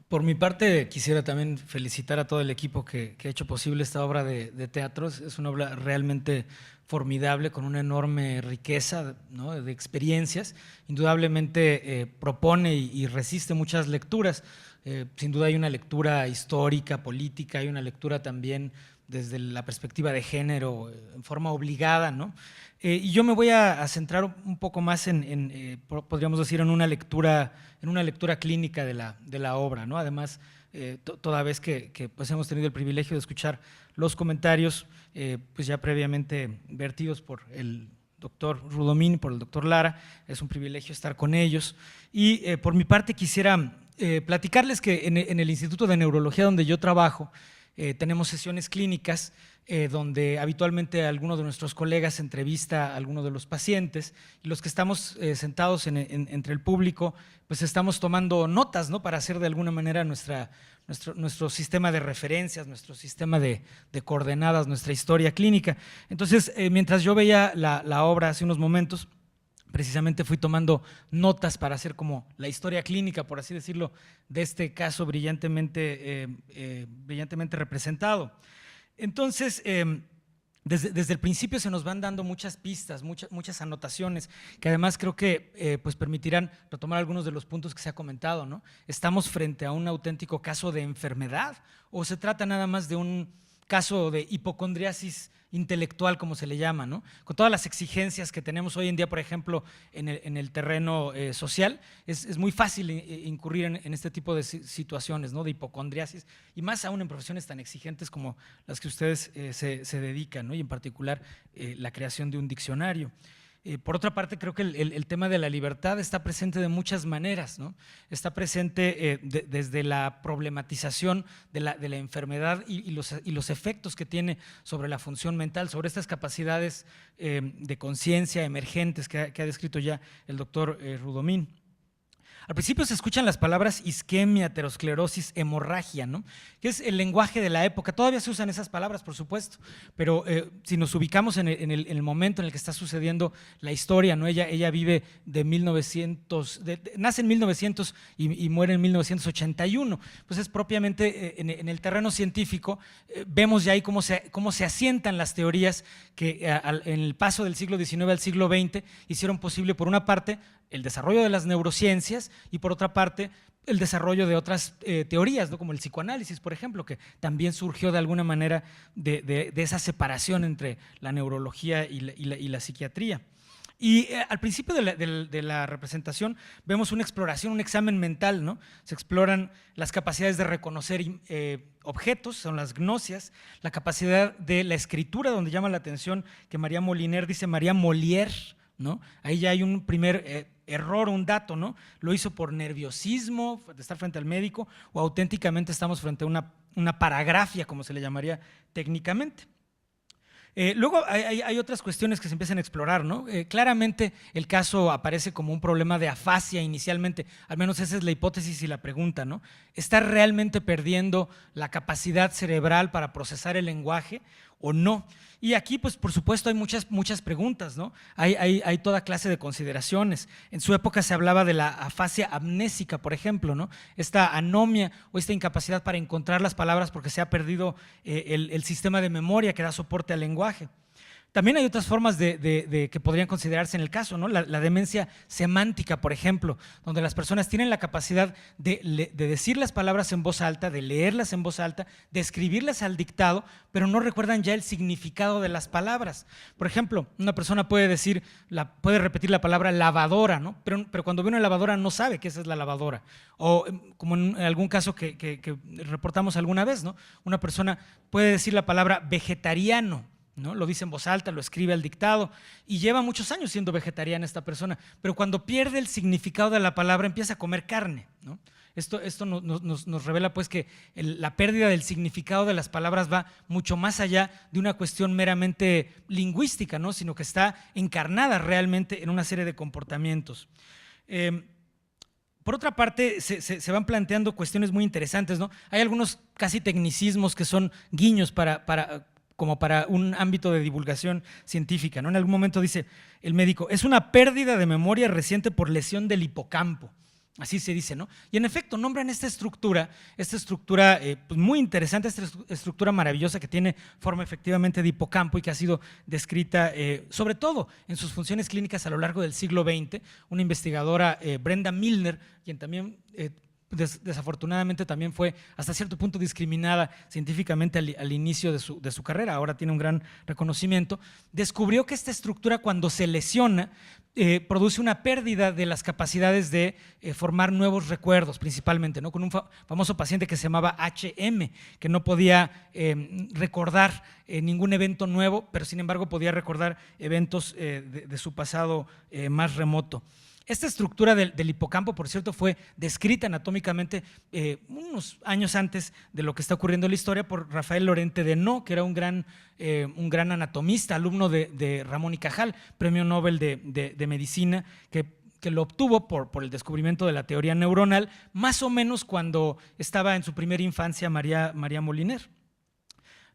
Speaker 4: Por mi parte, quisiera también felicitar a todo el equipo que ha hecho posible esta obra de teatro. Es una obra realmente formidable, con una enorme riqueza, ¿no?, de experiencias. Indudablemente propone y resiste muchas lecturas. Sin duda hay una lectura histórica, política, hay una lectura también desde la perspectiva de género, en forma obligada, ¿no? Y yo me voy a centrar un poco más podríamos decir, en una lectura clínica de la obra, ¿no? Además, toda vez que pues hemos tenido el privilegio de escuchar los comentarios pues ya previamente vertidos por el doctor Rudomín, por el doctor Lara, es un privilegio estar con ellos. Y por mi parte quisiera platicarles que en el Instituto de Neurología donde yo trabajo, tenemos sesiones clínicas donde habitualmente alguno de nuestros colegas entrevista a alguno de los pacientes y los que estamos sentados entre el público, pues estamos tomando notas, ¿no?, para hacer de alguna manera nuestro sistema de referencias, nuestro sistema de coordenadas, nuestra historia clínica. Entonces, mientras yo veía la obra hace unos momentos, precisamente fui tomando notas para hacer como la historia clínica, por así decirlo, de este caso brillantemente representado. Entonces, desde el principio se nos van dando muchas pistas, muchas anotaciones, que además creo que pues permitirán retomar algunos de los puntos que se ha comentado, ¿no? ¿Estamos frente a un auténtico caso de enfermedad o se trata nada más de un caso de hipocondriasis intelectual, como se le llama, ¿no? Con todas las exigencias que tenemos hoy en día, por ejemplo, en el terreno social, es muy fácil incurrir en este tipo de situaciones, ¿no?, de hipocondriasis, y más aún en profesiones tan exigentes como las que ustedes se dedican, ¿no?, y en particular la creación de un diccionario. Por otra parte, creo que el tema de la libertad está presente de muchas maneras, ¿no? Está presente desde la problematización de la enfermedad y los efectos que tiene sobre la función mental, sobre estas capacidades de conciencia emergentes que ha descrito ya el doctor Rudomín. Al principio se escuchan las palabras isquemia, aterosclerosis, hemorragia, ¿no? Que es el lenguaje de la época. Todavía se usan esas palabras, por supuesto, pero si nos ubicamos en el momento en el que está sucediendo la historia, ¿no? Ella vive de 1900, nace en 1900 y muere en 1981. Pues es propiamente en el terreno científico, vemos ya ahí cómo se asientan las teorías que en el paso del siglo XIX al siglo XX hicieron posible, por una parte, el desarrollo de las neurociencias y por otra parte el desarrollo de otras teorías, ¿no? Como el psicoanálisis, por ejemplo, que también surgió de alguna manera de esa separación entre la neurología y la psiquiatría. Y al principio de la representación vemos una exploración, un examen mental, ¿no? Se exploran las capacidades de reconocer objetos, son las gnosias, la capacidad de la escritura, donde llama la atención que María Moliner dice María Molière, ¿no? Ahí ya hay un primer error, un dato, ¿no? Lo hizo por nerviosismo, de estar frente al médico, o auténticamente estamos frente a una paragrafia, como se le llamaría técnicamente. Luego hay otras cuestiones que se empiezan a explorar, ¿no? Claramente el caso aparece como un problema de afasia inicialmente, al menos esa es la hipótesis y la pregunta, ¿no? ¿Está realmente perdiendo la capacidad cerebral para procesar el lenguaje o no? Y aquí, pues, por supuesto, hay muchas preguntas, ¿no? Hay toda clase de consideraciones. En su época se hablaba de la afasia amnésica, por ejemplo, ¿no? Esta anomia o esta incapacidad para encontrar las palabras porque se ha perdido el sistema de memoria que da soporte al lenguaje. También hay otras formas que podrían considerarse en el caso, ¿no? La demencia semántica, por ejemplo, donde las personas tienen la capacidad de decir las palabras en voz alta, de leerlas en voz alta, de escribirlas al dictado, pero no recuerdan ya el significado de las palabras. Por ejemplo, una persona puede repetir la palabra lavadora, ¿no? Pero cuando ve una lavadora no sabe que esa es la lavadora. O como en algún caso que reportamos alguna vez, ¿no? Una persona puede decir la palabra vegetariano, ¿no? Lo dice en voz alta, lo escribe al dictado y lleva muchos años siendo vegetariana esta persona, pero cuando pierde el significado de la palabra empieza a comer carne, ¿no? Esto nos revela pues que la pérdida del significado de las palabras va mucho más allá de una cuestión meramente lingüística, ¿no? Sino que está encarnada realmente en una serie de comportamientos. Por otra parte, se van planteando cuestiones muy interesantes, ¿no? Hay algunos casi tecnicismos que son guiños como para un ámbito de divulgación científica, ¿no? En algún momento dice el médico, es una pérdida de memoria reciente por lesión del hipocampo. Así se dice, ¿no? Y en efecto, nombran esta estructura pues muy interesante, esta estructura maravillosa que tiene forma efectivamente de hipocampo y que ha sido descrita sobre todo en sus funciones clínicas a lo largo del siglo XX. Una investigadora, Brenda Milner, quien también desafortunadamente también fue hasta cierto punto discriminada científicamente al inicio de su carrera, ahora tiene un gran reconocimiento, descubrió que esta estructura cuando se lesiona produce una pérdida de las capacidades de formar nuevos recuerdos principalmente, ¿no? Con un famoso paciente que se llamaba HM, que no podía recordar ningún evento nuevo, pero sin embargo podía recordar eventos de su pasado más remoto. Esta estructura del hipocampo, por cierto, fue descrita anatómicamente unos años antes de lo que está ocurriendo en la historia por Rafael Lorente de No, que era un gran anatomista, alumno de Ramón y Cajal, premio Nobel de Medicina, que lo obtuvo por el descubrimiento de la teoría neuronal, más o menos cuando estaba en su primera infancia María Moliner.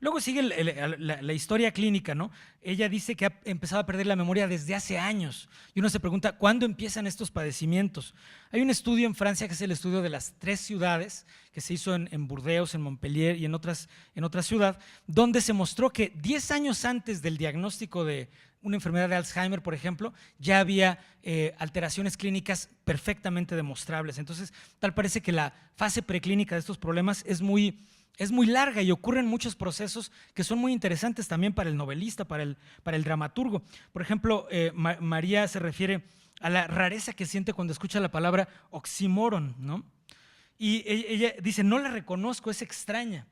Speaker 4: Luego sigue la historia clínica, ¿no? Ella dice que ha empezado a perder la memoria desde hace años y uno se pregunta, ¿cuándo empiezan estos padecimientos? Hay un estudio en Francia que es el estudio de las 3 ciudades que se hizo en Burdeos, en Montpellier y en otra ciudad, donde se mostró que 10 años antes del diagnóstico de una enfermedad de Alzheimer, por ejemplo, ya había alteraciones clínicas perfectamente demostrables. Entonces, tal parece que la fase preclínica de estos problemas es muy larga y ocurren muchos procesos que son muy interesantes también para el novelista, para el dramaturgo. Por ejemplo, María se refiere a la rareza que siente cuando escucha la palabra oxímoron, ¿no? Y ella dice, no la reconozco, es extraña.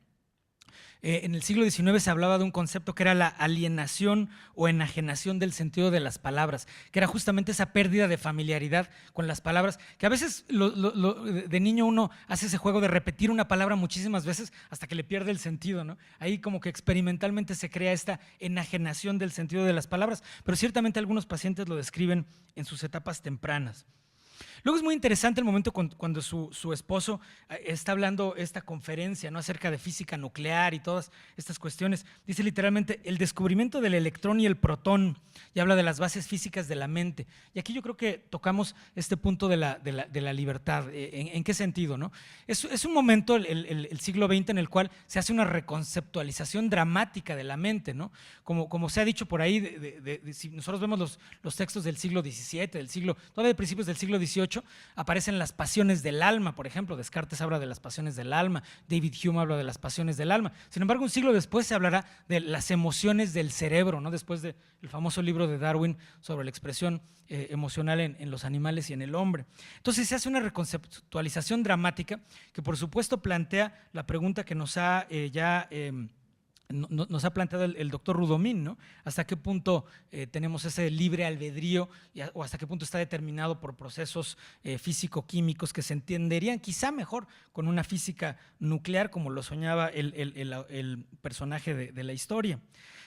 Speaker 4: En el siglo XIX se hablaba de un concepto que era la alienación o enajenación del sentido de las palabras, que era justamente esa pérdida de familiaridad con las palabras, que a veces de niño uno hace ese juego de repetir una palabra muchísimas veces hasta que le pierde el sentido, ¿no? Ahí como que experimentalmente se crea esta enajenación del sentido de las palabras, pero ciertamente algunos pacientes lo describen en sus etapas tempranas. Luego es muy interesante el momento cuando su esposo está hablando esta conferencia, ¿no?, acerca de física nuclear y todas estas cuestiones. Dice literalmente el descubrimiento del electrón y el protón, y habla de las bases físicas de la mente. Y aquí yo creo que tocamos este punto de la libertad. ¿En qué sentido, no? Es un momento, el siglo XX, en el cual se hace una reconceptualización dramática de la mente, ¿no? Como se ha dicho por ahí, si nosotros vemos los textos del siglo XVII, todavía de principios del siglo XVIII, aparecen las pasiones del alma, por ejemplo. Descartes habla de las pasiones del alma, David Hume habla de las pasiones del alma. Sin embargo, un siglo después se hablará de las emociones del cerebro, ¿no?, después del famoso libro de Darwin sobre la expresión emocional en los animales y en el hombre. Entonces se hace una reconceptualización dramática que por supuesto plantea la pregunta que nos ha nos ha planteado el doctor Rudomín, ¿no? ¿Hasta qué punto tenemos ese libre albedrío o hasta qué punto está determinado por procesos físico-químicos que se entenderían quizá mejor con una física nuclear, como lo soñaba el personaje de la historia?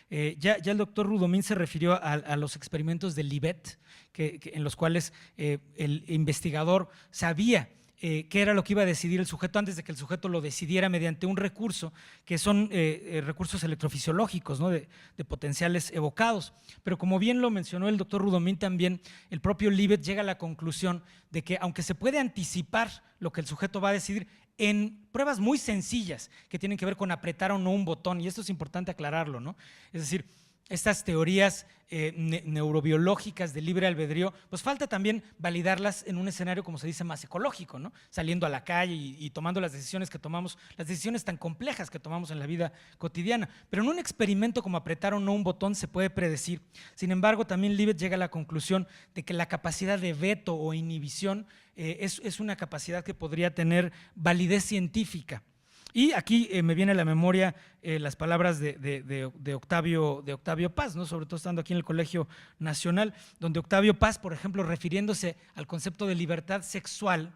Speaker 4: Ya el doctor Rudomín se refirió a los experimentos de Libet, en los cuales el investigador sabía qué era lo que iba a decidir el sujeto antes de que el sujeto lo decidiera mediante un recurso que son recursos electrofisiológicos, ¿no?, de potenciales evocados. Pero como bien lo mencionó el doctor Rudomín también, el propio Libet llega a la conclusión de que aunque se puede anticipar lo que el sujeto va a decidir en pruebas muy sencillas que tienen que ver con apretar o no un botón, y esto es importante aclararlo, ¿no? Es decir, estas teorías neurobiológicas de libre albedrío, pues falta también validarlas en un escenario, como se dice, más ecológico, ¿no? Saliendo a la calle y tomando las decisiones que tomamos, las decisiones tan complejas que tomamos en la vida cotidiana. Pero en un experimento como apretar o no un botón se puede predecir. Sin embargo, también Libet llega a la conclusión de que la capacidad de veto o inhibición es una capacidad que podría tener validez científica. Y aquí me viene a la memoria las palabras de Octavio Paz, ¿no?, sobre todo estando aquí en el Colegio Nacional, donde Octavio Paz, por ejemplo, refiriéndose al concepto de libertad sexual,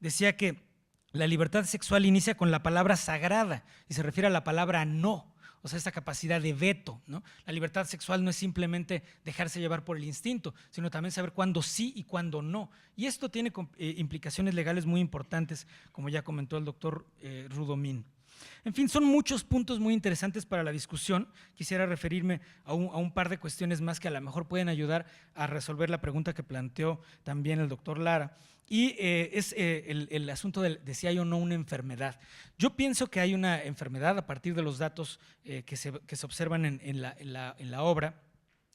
Speaker 4: decía que la libertad sexual inicia con la palabra sagrada y se refiere a la palabra no. O sea, esta capacidad de veto, ¿no? La libertad sexual no es simplemente dejarse llevar por el instinto, sino también saber cuándo sí y cuándo no. Y esto tiene implicaciones legales muy importantes, como ya comentó el doctor Rudomín. En fin, son muchos puntos muy interesantes para la discusión. Quisiera referirme a un par de cuestiones más que a lo mejor pueden ayudar a resolver la pregunta que planteó también el doctor Lara. Y es el asunto de si hay o no una enfermedad. Yo pienso que hay una enfermedad a partir de los datos que se observan en la obra,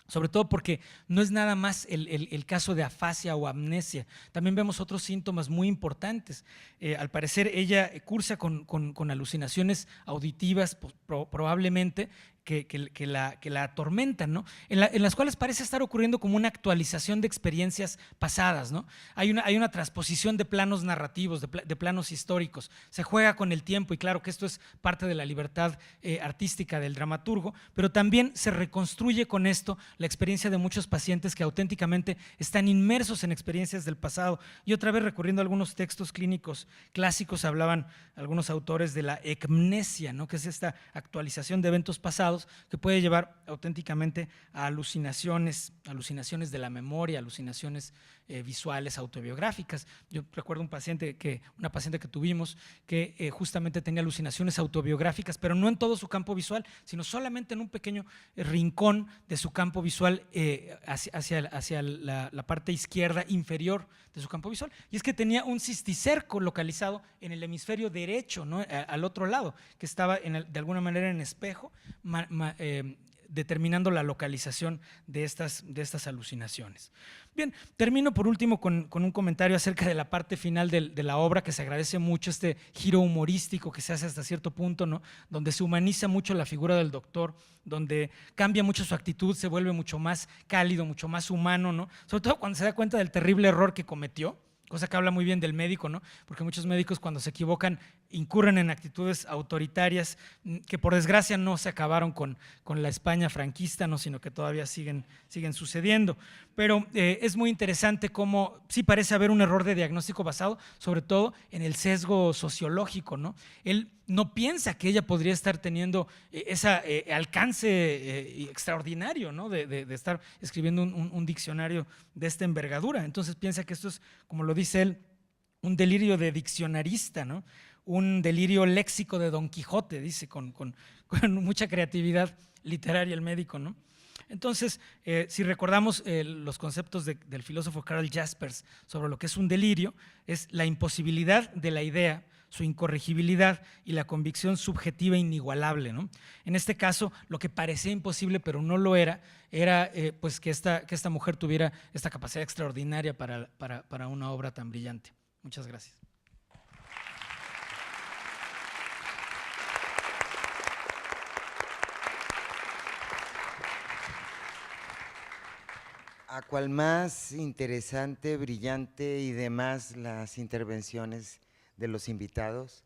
Speaker 4: sobre todo porque no es nada más el caso de afasia o amnesia. También vemos otros síntomas muy importantes. Al parecer ella cursa con alucinaciones auditivas, probablemente, que la atormentan, ¿no? En las cuales parece estar ocurriendo como una actualización de experiencias pasadas, ¿no? Hay una transposición de planos narrativos, de planos históricos. Se juega con el tiempo y claro que esto es parte de la libertad artística del dramaturgo, pero también se reconstruye con esto la experiencia de muchos pacientes que auténticamente están inmersos en experiencias del pasado. Y otra vez, recurriendo a algunos textos clínicos clásicos, hablaban algunos autores de la ecmnesia, ¿no?, que es esta actualización de eventos pasados que puede llevar auténticamente a alucinaciones de la memoria, alucinaciones visuales autobiográficas. Yo recuerdo una paciente que tuvimos que justamente tenía alucinaciones autobiográficas, pero no en todo su campo visual, sino solamente en un pequeño rincón de su campo visual hacia la parte izquierda inferior de su campo visual. Y es que tenía un cisticerco localizado en el hemisferio derecho, ¿no?, al otro lado, que estaba de alguna manera en espejo, determinando la localización de estas alucinaciones. Bien, termino por último con un comentario acerca de la parte final de la obra, que se agradece mucho este giro humorístico que se hace hasta cierto punto, ¿no?, donde se humaniza mucho la figura del doctor, donde cambia mucho su actitud, se vuelve mucho más cálido, mucho más humano, ¿no?, sobre todo cuando se da cuenta del terrible error que cometió. cosa que habla muy bien del médico, ¿no? Porque muchos médicos cuando se equivocan incurren en actitudes autoritarias que por desgracia no se acabaron con la España franquista, ¿no? Sino que todavía siguen sucediendo. Pero es muy interesante cómo sí parece haber un error de diagnóstico basado sobre todo en el sesgo sociológico, ¿no? Él no piensa que ella podría estar teniendo ese alcance extraordinario, ¿no? De estar escribiendo un diccionario de esta envergadura. Entonces piensa que esto es, como lo dice él, un delirio de diccionarista, ¿no? Un delirio léxico de Don Quijote, dice, con mucha creatividad literaria el médico, ¿no? Entonces, si recordamos los conceptos del filósofo Karl Jaspers sobre lo que es un delirio, es la imposibilidad de la idea, su incorregibilidad y la convicción subjetiva inigualable, ¿no? En este caso, lo que parecía imposible, pero no lo era pues que esta mujer tuviera esta capacidad extraordinaria para una obra tan brillante. Muchas gracias.
Speaker 1: A cual más interesante, brillante y demás las intervenciones de los invitados,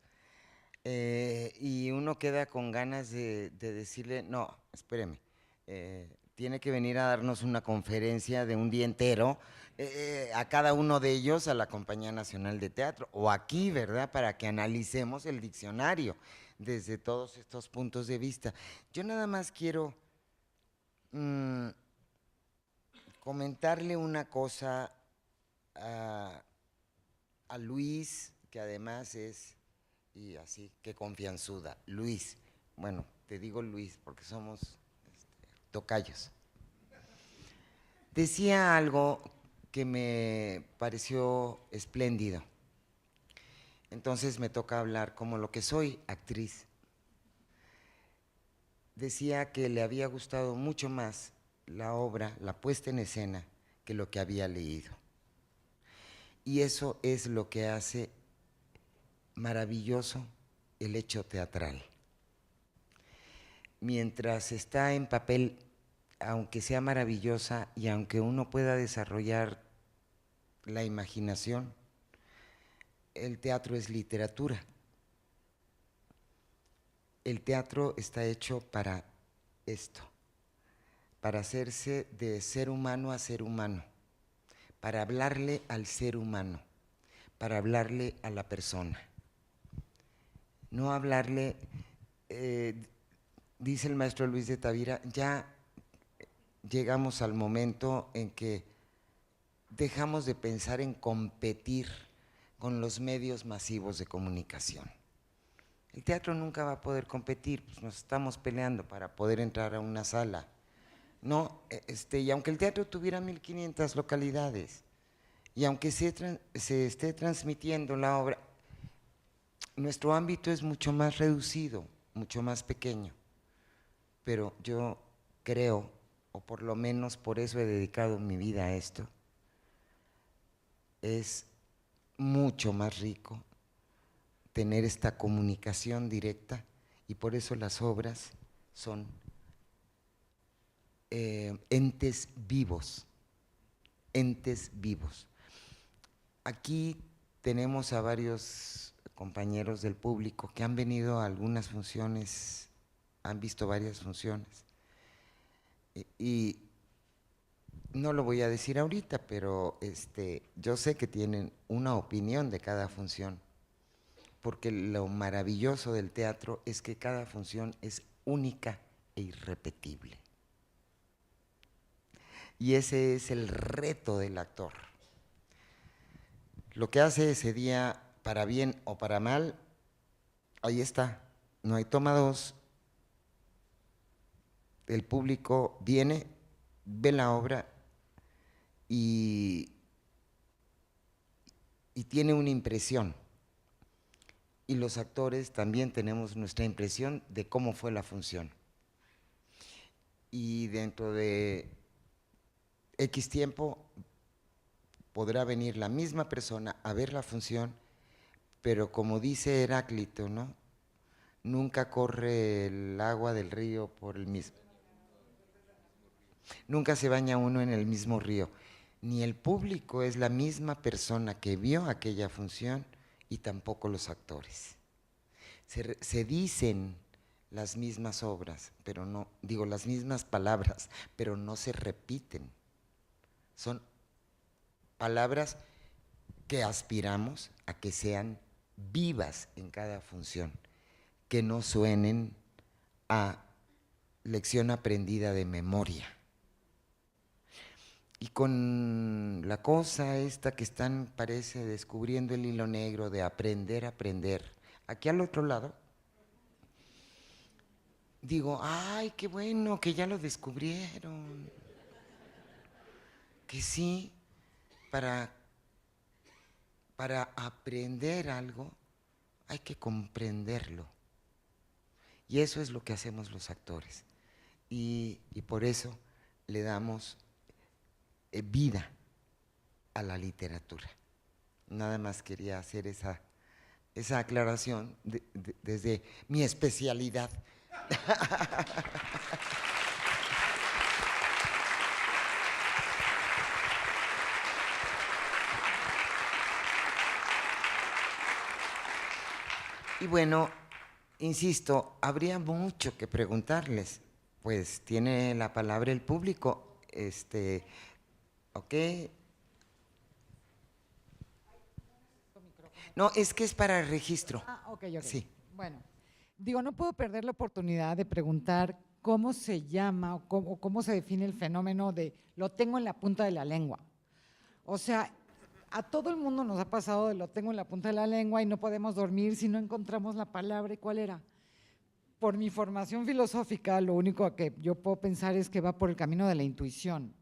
Speaker 1: y uno queda con ganas de decirle, no, espéreme, tiene que venir a darnos una conferencia de un día entero a cada uno de ellos, a la Compañía Nacional de Teatro, o aquí, ¿verdad?, para que analicemos el diccionario desde todos estos puntos de vista. Yo nada más quiero comentarle una cosa a Luis, que además es, y así, que confianzuda, Luis, bueno, te digo Luis porque somos tocayos. Decía algo que me pareció espléndido, entonces me toca hablar como lo que soy, actriz. Decía que le había gustado mucho más la obra, la puesta en escena, que lo que había leído. Y eso es lo que hace maravilloso el hecho teatral. Mientras está en papel, aunque sea maravillosa y aunque uno pueda desarrollar la imaginación, el teatro es literatura. El teatro está hecho para esto, para hacerse de ser humano a ser humano, para hablarle al ser humano, para hablarle a la persona. No hablarle, dice el maestro Luis de Tavira, ya llegamos al momento en que dejamos de pensar en competir con los medios masivos de comunicación. El teatro nunca va a poder competir, pues nos estamos peleando para poder entrar a una sala. No, y aunque el teatro tuviera 1500 localidades, y aunque se esté transmitiendo la obra, nuestro ámbito es mucho más reducido, mucho más pequeño. Pero yo creo, o por lo menos por eso he dedicado mi vida a esto, es mucho más rico tener esta comunicación directa, y por eso las obras son entes vivos, entes vivos. Aquí tenemos a varios compañeros del público que han venido a algunas funciones, han visto varias funciones, y no lo voy a decir ahorita, pero yo sé que tienen una opinión de cada función, porque lo maravilloso del teatro es que cada función es única e irrepetible. Y ese es el reto del actor. Lo que hace ese día, para bien o para mal, ahí está, no hay toma dos. El público viene, ve la obra y tiene una impresión. Y los actores también tenemos nuestra impresión de cómo fue la función. Y dentro de X tiempo podrá venir la misma persona a ver la función, pero como dice Heráclito, ¿no? Nunca corre el agua del río por el mismo. Nunca se baña uno en el mismo río. ni el público es la misma persona que vio aquella función y tampoco los actores. Se dicen las mismas obras, pero no, digo las mismas palabras, pero no se repiten. Son palabras que aspiramos a que sean vivas en cada función, que no suenen a lección aprendida de memoria. Y con la cosa esta que están, parece, descubriendo el hilo negro de aprender a aprender, aquí al otro lado, digo, ay, qué bueno que ya lo descubrieron. Que sí, para aprender algo hay que comprenderlo. Y eso es lo que hacemos los actores. Y por eso le damos vida a la literatura. Nada más quería hacer esa aclaración desde mi especialidad. Y bueno, insisto, habría mucho que preguntarles, pues tiene la palabra el público, ¿ok? No, es que es para el registro.
Speaker 5: Ah, ok.
Speaker 1: Sí.
Speaker 5: Bueno, digo, no puedo perder la oportunidad de preguntar cómo se llama o cómo se define el fenómeno de lo tengo en la punta de la lengua. O sea, a todo el mundo nos ha pasado de lo tengo en la punta de la lengua y no podemos dormir si no encontramos la palabra. ¿Y cuál era? Por mi formación filosófica, lo único que yo puedo pensar es que va por el camino de la intuición.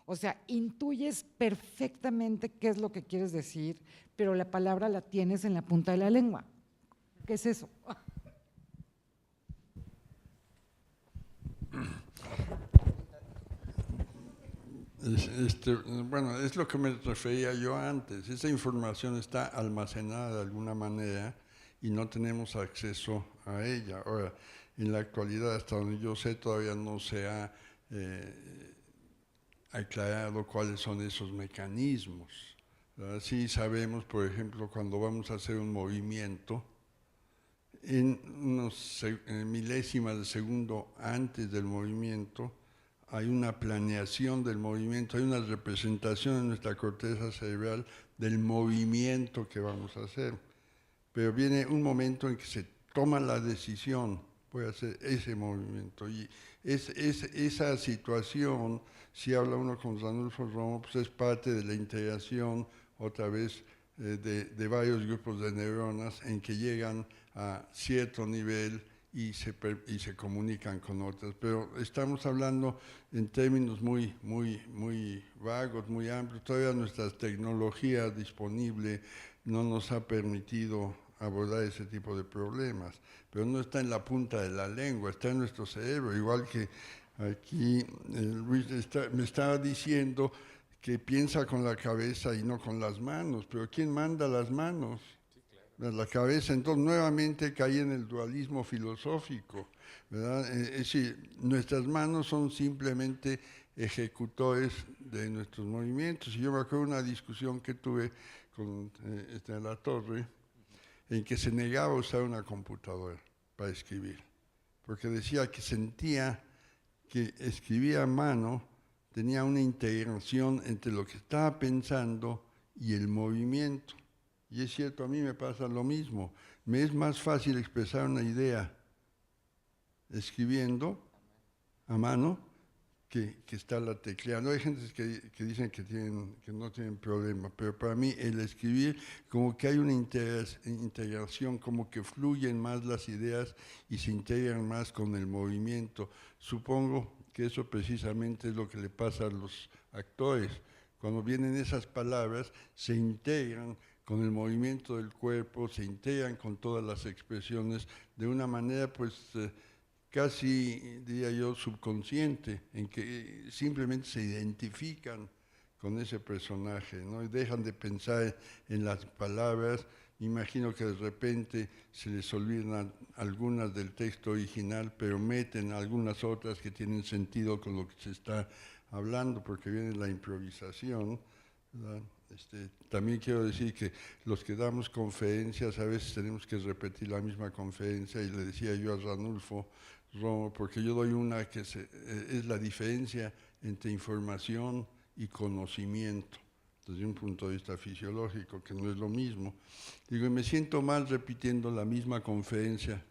Speaker 5: O sea, intuyes perfectamente qué es lo que quieres decir, pero la palabra la tienes en la punta de la lengua. ¿Qué es eso?
Speaker 2: Bueno, es lo que me refería yo antes. Esa información está almacenada de alguna manera y no tenemos acceso a ella. Ahora, en la actualidad, hasta donde yo sé, todavía no se ha aclarado cuáles son esos mecanismos. Sí sabemos, por ejemplo, cuando vamos a hacer un movimiento, en unos milésimas de segundo antes del movimiento, hay una planeación del movimiento, hay una representación en nuestra corteza cerebral del movimiento que vamos a hacer. Pero viene un momento en que se toma la decisión, voy a hacer ese movimiento. Y esa situación, si habla uno con Ranulfo Romo, pues es parte de la integración, otra vez, de varios grupos de neuronas en que llegan a cierto nivel y se comunican con otras. Pero estamos hablando en términos muy vagos, muy amplios. Todavía nuestra tecnología disponible no nos ha permitido abordar ese tipo de problemas, pero no está en la punta de la lengua, está en nuestro cerebro, igual que aquí Luis me estaba diciendo que piensa con la cabeza y no con las manos, pero ¿quién manda las manos? La cabeza. Entonces nuevamente caí en el dualismo filosófico, ¿verdad? Es decir, nuestras manos son simplemente ejecutores de nuestros movimientos. Y yo me acuerdo de una discusión que tuve con La Torre, en que se negaba a usar una computadora para escribir, porque decía que sentía que escribía a mano tenía una integración entre lo que estaba pensando y el movimiento. Y es cierto, a mí me pasa lo mismo. Me es más fácil expresar una idea escribiendo a mano que estarla tecleando. Hay gente que dicen que no tienen problema, pero para mí el escribir, como que hay una integración, como que fluyen más las ideas y se integran más con el movimiento. Supongo que eso precisamente es lo que le pasa a los actores. Cuando vienen esas palabras, se integran con el movimiento del cuerpo, se integran con todas las expresiones de una manera, pues, casi, diría yo, subconsciente, en que simplemente se identifican con ese personaje, ¿no? Y dejan de pensar en las palabras. Imagino que de repente se les olvidan algunas del texto original, pero meten algunas otras que tienen sentido con lo que se está hablando, porque viene la improvisación. ¿verdad? También quiero decir que los que damos conferencias a veces tenemos que repetir la misma conferencia, y le decía yo a Ranulfo Romo, porque yo doy una que es la diferencia entre información y conocimiento, desde un punto de vista fisiológico, que no es lo mismo. Digo, y me siento mal repitiendo la misma conferencia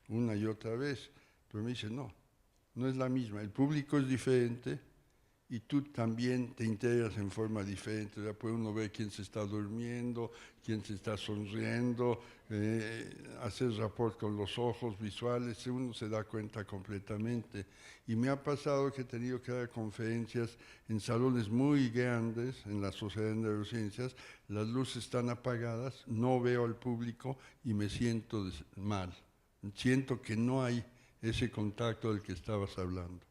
Speaker 2: una y otra vez, pero me dice, no, no es la misma, el público es diferente, y tú también te integras en forma diferente. Ya puede uno ver quién se está durmiendo, quién se está sonriendo, hacer rapport con los ojos visuales, uno se da cuenta completamente. Y me ha pasado que he tenido que dar conferencias en salones muy grandes, en la Sociedad de Neurociencias, las luces están apagadas, no veo al público y me siento mal. Siento que no hay ese contacto del que estabas hablando.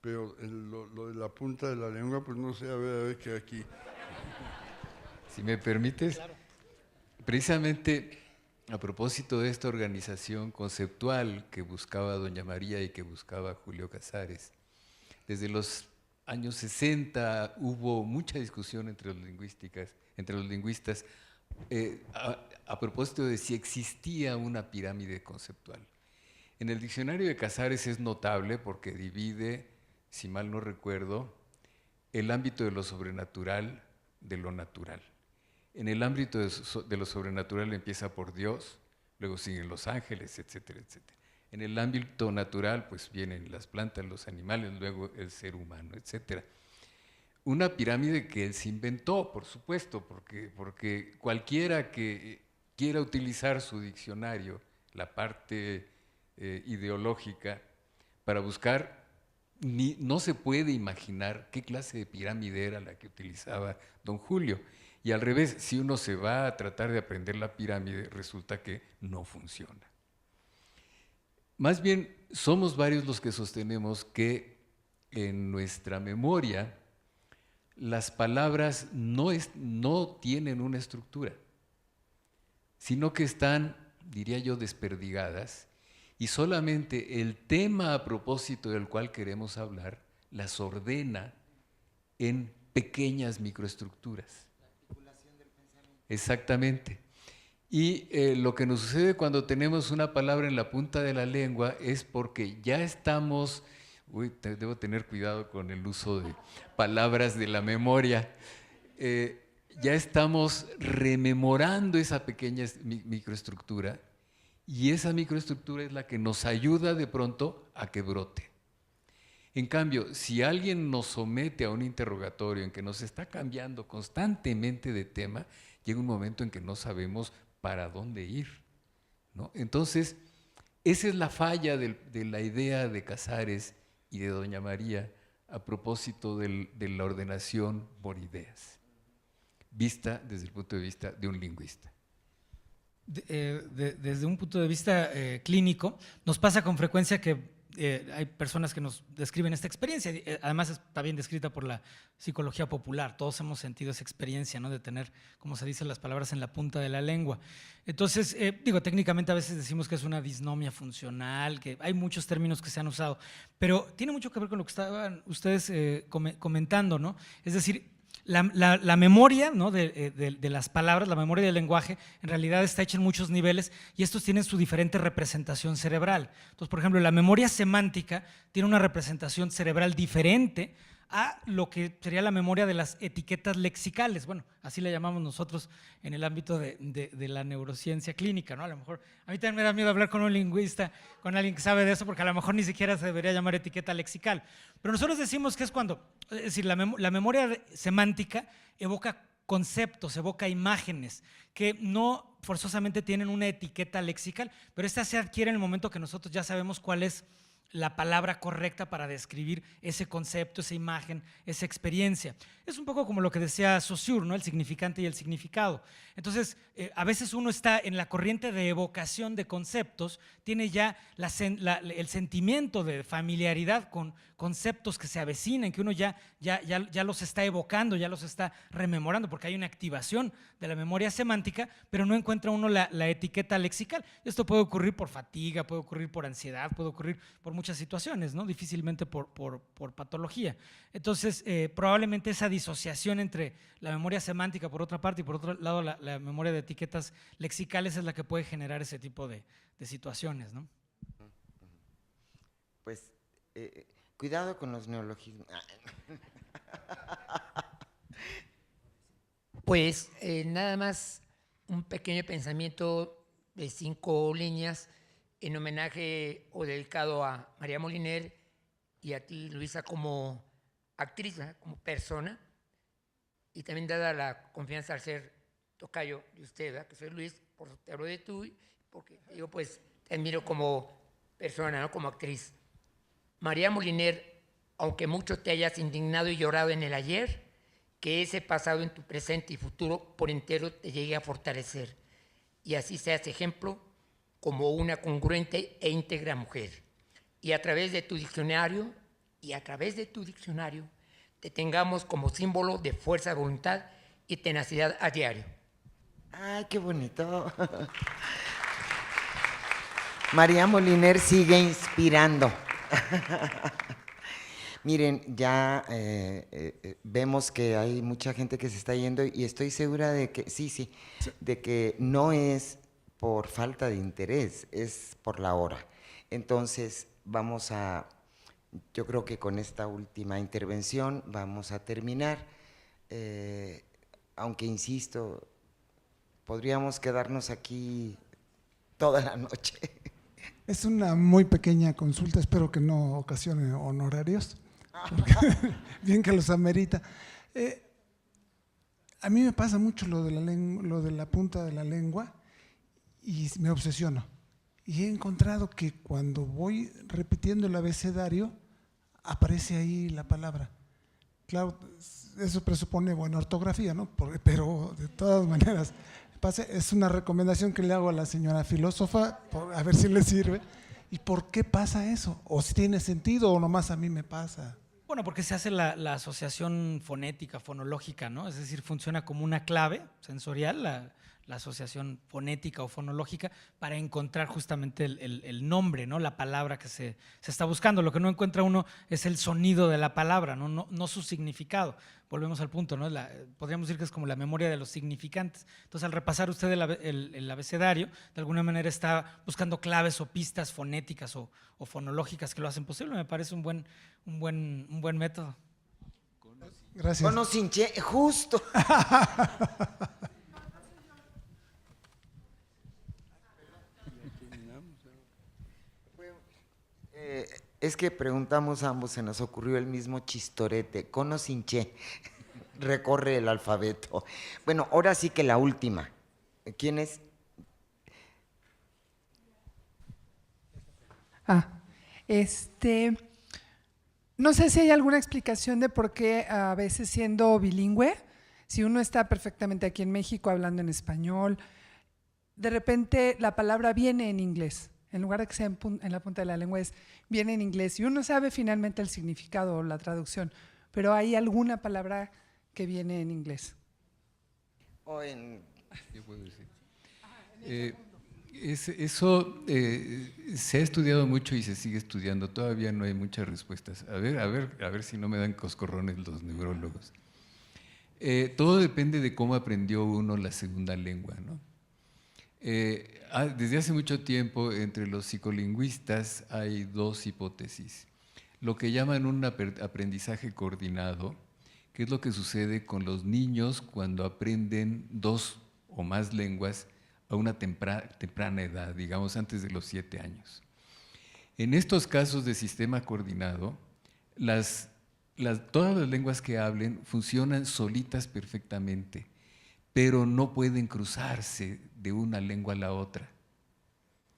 Speaker 2: Pero lo de la punta de la lengua, pues no sé, a ver qué aquí.
Speaker 3: Si me permites,
Speaker 4: Claro.
Speaker 3: Precisamente a propósito de esta organización conceptual que buscaba doña María y que buscaba Julio Casares, desde los años 60 hubo mucha discusión entre los lingüistas a propósito de si existía una pirámide conceptual. En el diccionario de Casares es notable porque divide, si mal no recuerdo, el ámbito de lo sobrenatural de lo natural. En el ámbito de lo sobrenatural empieza por Dios, luego siguen los ángeles, etcétera, etcétera. En el ámbito natural, pues vienen las plantas, los animales, luego el ser humano, etcétera. Una pirámide que él se inventó, por supuesto, porque cualquiera que quiera utilizar su diccionario, la parte ideológica, para buscar, no se puede imaginar qué clase de pirámide era la que utilizaba don Julio. Y al revés, si uno se va a tratar de aprender la pirámide, resulta que no funciona. Más bien, somos varios los que sostenemos que en nuestra memoria las palabras no tienen una estructura, sino que están, diría yo, desperdigadas, y solamente el tema a propósito del cual queremos hablar las ordena en pequeñas microestructuras. Exactamente. Y lo que nos sucede cuando tenemos una palabra en la punta de la lengua es porque ya estamos, debo tener cuidado con el uso de palabras de la memoria, ya estamos rememorando esa pequeña microestructura, y esa microestructura es la que nos ayuda de pronto a que brote. En cambio, si alguien nos somete a un interrogatorio en que nos está cambiando constantemente de tema, llega un momento en que no sabemos para dónde ir, ¿no? Entonces, esa es la falla de la idea de Casares y de doña María a propósito de la ordenación por ideas, vista desde el punto de vista de un lingüista.
Speaker 4: Desde un punto de vista clínico, nos pasa con frecuencia que hay personas que nos describen esta experiencia, además está bien descrita por la psicología popular, todos hemos sentido esa experiencia, ¿no?, de tener, como se dice, las palabras en la punta de la lengua. Entonces, técnicamente a veces decimos que es una disnomia funcional, que hay muchos términos que se han usado, pero tiene mucho que ver con lo que estaban ustedes comentando, ¿no? Es decir, la memoria, ¿no?, de las palabras, la memoria del lenguaje, en realidad está hecha en muchos niveles y estos tienen su diferente representación cerebral. Entonces, por ejemplo, la memoria semántica tiene una representación cerebral diferente a lo que sería la memoria de las etiquetas lexicales. Bueno, así le llamamos nosotros en el ámbito de la neurociencia clínica, ¿no? A lo mejor, a mí también me da miedo hablar con un lingüista, con alguien que sabe de eso, porque a lo mejor ni siquiera se debería llamar etiqueta lexical. Pero nosotros decimos que es cuando, es decir, la memoria semántica evoca conceptos, evoca imágenes que no forzosamente tienen una etiqueta lexical, pero esta se adquiere en el momento que nosotros ya sabemos cuál es la palabra correcta para describir ese concepto, esa imagen, esa experiencia. Es un poco como lo que decía Saussure, ¿no?, el significante y el significado. Entonces, a veces uno está en la corriente de evocación de conceptos, tiene ya el sentimiento de familiaridad con conceptos que se avecinan, que uno ya los está evocando, ya los está rememorando, porque hay una activación de la memoria semántica, pero no encuentra uno la etiqueta lexical. Esto puede ocurrir por fatiga, puede ocurrir por ansiedad, puede ocurrir por muchas situaciones, ¿no? Difícilmente por patología. Entonces, probablemente esa disociación entre la memoria semántica por otra parte y por otro lado la memoria de etiquetas lexicales es la que puede generar ese tipo de situaciones, ¿no?
Speaker 1: Pues, cuidado con los neologismos.
Speaker 6: Pues nada más un pequeño pensamiento de 5 líneas en homenaje o dedicado a María Moliner y a ti, Luisa, como actriz, ¿verdad? Como persona, y también dada la confianza al ser tocayo de usted, ¿verdad? Que soy Luis, por eso te hablo de tú, porque digo, pues te admiro como persona, ¿no? Como actriz. María Moliner, aunque mucho te hayas indignado y llorado en el ayer, que ese pasado en tu presente y futuro por entero te llegue a fortalecer y así seas ejemplo como una congruente e íntegra mujer. Y a través de tu diccionario, te tengamos como símbolo de fuerza de voluntad y tenacidad a diario.
Speaker 1: ¡Ay, qué bonito! María Moliner sigue inspirando. Miren, ya vemos que hay mucha gente que se está yendo y estoy segura de que, sí, de que no es por falta de interés, es por la hora. Entonces, yo creo que con esta última intervención vamos a terminar, aunque insisto, podríamos quedarnos aquí toda la noche.
Speaker 7: Es una muy pequeña consulta, espero que no ocasione honorarios, bien que los amerita. A mí me pasa mucho lo de la punta de la lengua y me obsesiono. Y he encontrado que cuando voy repitiendo el abecedario, aparece ahí la palabra. Claro, eso presupone buena ortografía, ¿no? Pero de todas maneras, es una recomendación que le hago a la señora filósofa, a ver si le sirve. ¿Y por qué pasa eso? ¿O si tiene sentido o nomás a mí me pasa?
Speaker 4: Bueno, porque se hace la asociación fonética, fonológica, ¿no? Es decir, funciona como una clave sensorial, la asociación fonética o fonológica, para encontrar justamente el nombre, ¿no? La palabra que se está buscando. Lo que no encuentra uno es el sonido de la palabra, no su significado. Volvemos al punto, ¿no? Podríamos decir que es como la memoria de los significantes. Entonces, al repasar usted el abecedario, de alguna manera está buscando claves o pistas fonéticas o fonológicas que lo hacen posible. Me parece un buen método.
Speaker 7: Gracias.
Speaker 1: Cono sin che, justo. Es que preguntamos a ambos, se nos ocurrió el mismo chistorete, cono sin che, recorre el alfabeto. Bueno, ahora sí que la última. ¿Quién es?
Speaker 8: No sé si hay alguna explicación de por qué a veces siendo bilingüe, si uno está perfectamente aquí en México hablando en español, de repente la palabra viene en inglés. En lugar de que sea en la punta de la lengua, viene en inglés y uno sabe finalmente el significado o la traducción, pero hay alguna palabra que viene en inglés.
Speaker 3: ¿Qué puedo decir? Eso se ha estudiado mucho y se sigue estudiando. Todavía no hay muchas respuestas. A ver si no me dan coscorrones los neurólogos. Todo depende de cómo aprendió uno la segunda lengua, ¿no? Desde hace mucho tiempo entre los psicolingüistas hay dos hipótesis. Lo que llaman un aprendizaje coordinado, que es lo que sucede con los niños cuando aprenden 2 o más lenguas a una temprana edad, digamos antes de los 7 años. En estos casos de sistema coordinado, todas las lenguas que hablen funcionan solitas perfectamente, pero no pueden cruzarse de una lengua a la otra.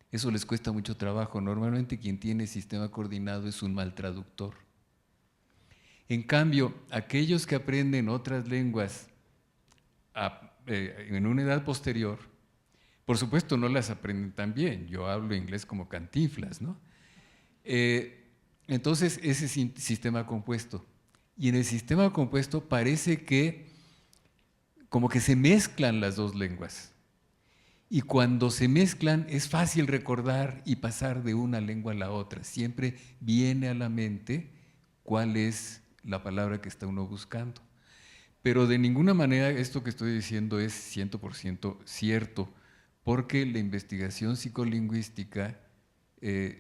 Speaker 3: Eso les cuesta mucho trabajo. Normalmente quien tiene sistema coordinado es un mal traductor. En cambio, aquellos que aprenden otras lenguas en una edad posterior, por supuesto no las aprenden tan bien. Yo hablo inglés como Cantinflas, ¿no? Entonces, ese es sistema compuesto. Y en el sistema compuesto parece que como que se mezclan las dos lenguas. Y cuando se mezclan es fácil recordar y pasar de una lengua a la otra. Siempre viene a la mente cuál es la palabra que está uno buscando. Pero de ninguna manera esto que estoy diciendo es 100% cierto, porque la investigación psicolingüística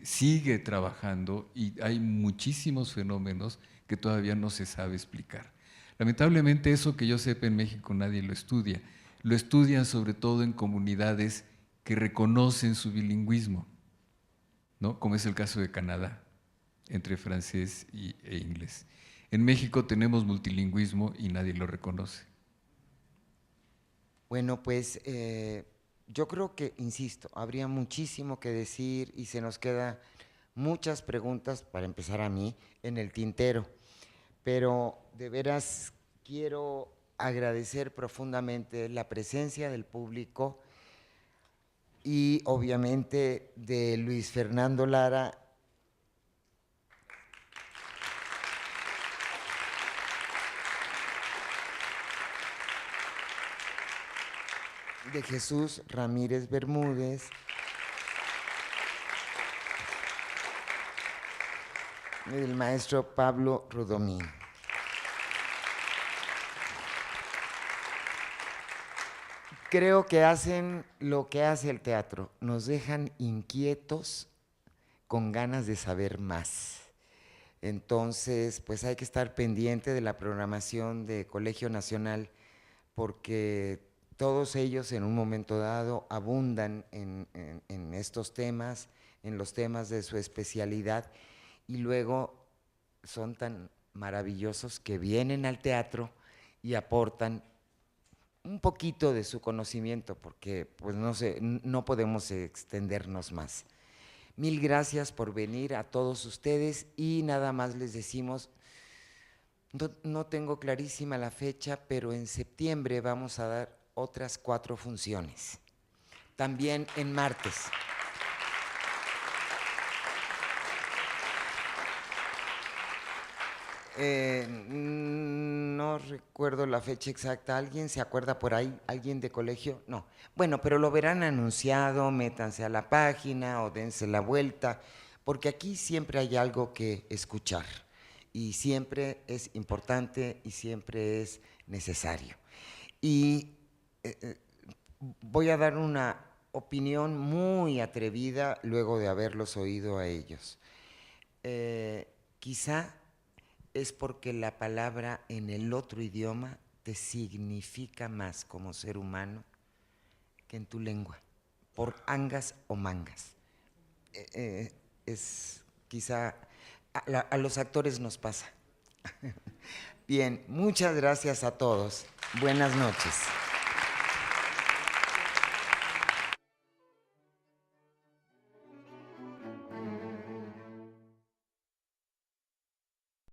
Speaker 3: sigue trabajando y hay muchísimos fenómenos que todavía no se sabe explicar. Lamentablemente eso que yo sepa en México nadie lo estudia. Lo estudian sobre todo en comunidades que reconocen su bilingüismo, ¿no? Como es el caso de Canadá, entre francés e inglés. En México tenemos multilingüismo y nadie lo reconoce.
Speaker 1: Bueno, pues yo creo que, insisto, habría muchísimo que decir y se nos quedan muchas preguntas, para empezar a mí, en el tintero. Pero de veras quiero agradecer profundamente la presencia del público y obviamente de Luis Fernando Lara, de Jesús Ramírez Bermúdez, y del maestro Pablo Rudomín. Creo que hacen lo que hace el teatro, nos dejan inquietos, con ganas de saber más. Entonces, pues hay que estar pendiente de la programación de Colegio Nacional, porque todos ellos en un momento dado abundan en estos temas, en los temas de su especialidad, y luego son tan maravillosos que vienen al teatro y aportan un poquito de su conocimiento, porque pues no podemos extendernos más. Mil gracias por venir a todos ustedes y nada más les decimos, no tengo clarísima la fecha, pero en septiembre vamos a dar otras 4 funciones, también en martes. No recuerdo la fecha exacta. ¿Alguien se acuerda por ahí? ¿Alguien de colegio? No. Bueno, pero lo verán anunciado, métanse a la página o dense la vuelta, porque aquí siempre hay algo que escuchar y siempre es importante y siempre es necesario. Y voy a dar una opinión muy atrevida luego de haberlos oído a ellos. Quizá es porque la palabra en el otro idioma te significa más como ser humano que en tu lengua, por angas o mangas. Es quizá a los actores nos pasa. Bien, muchas gracias a todos. Buenas noches.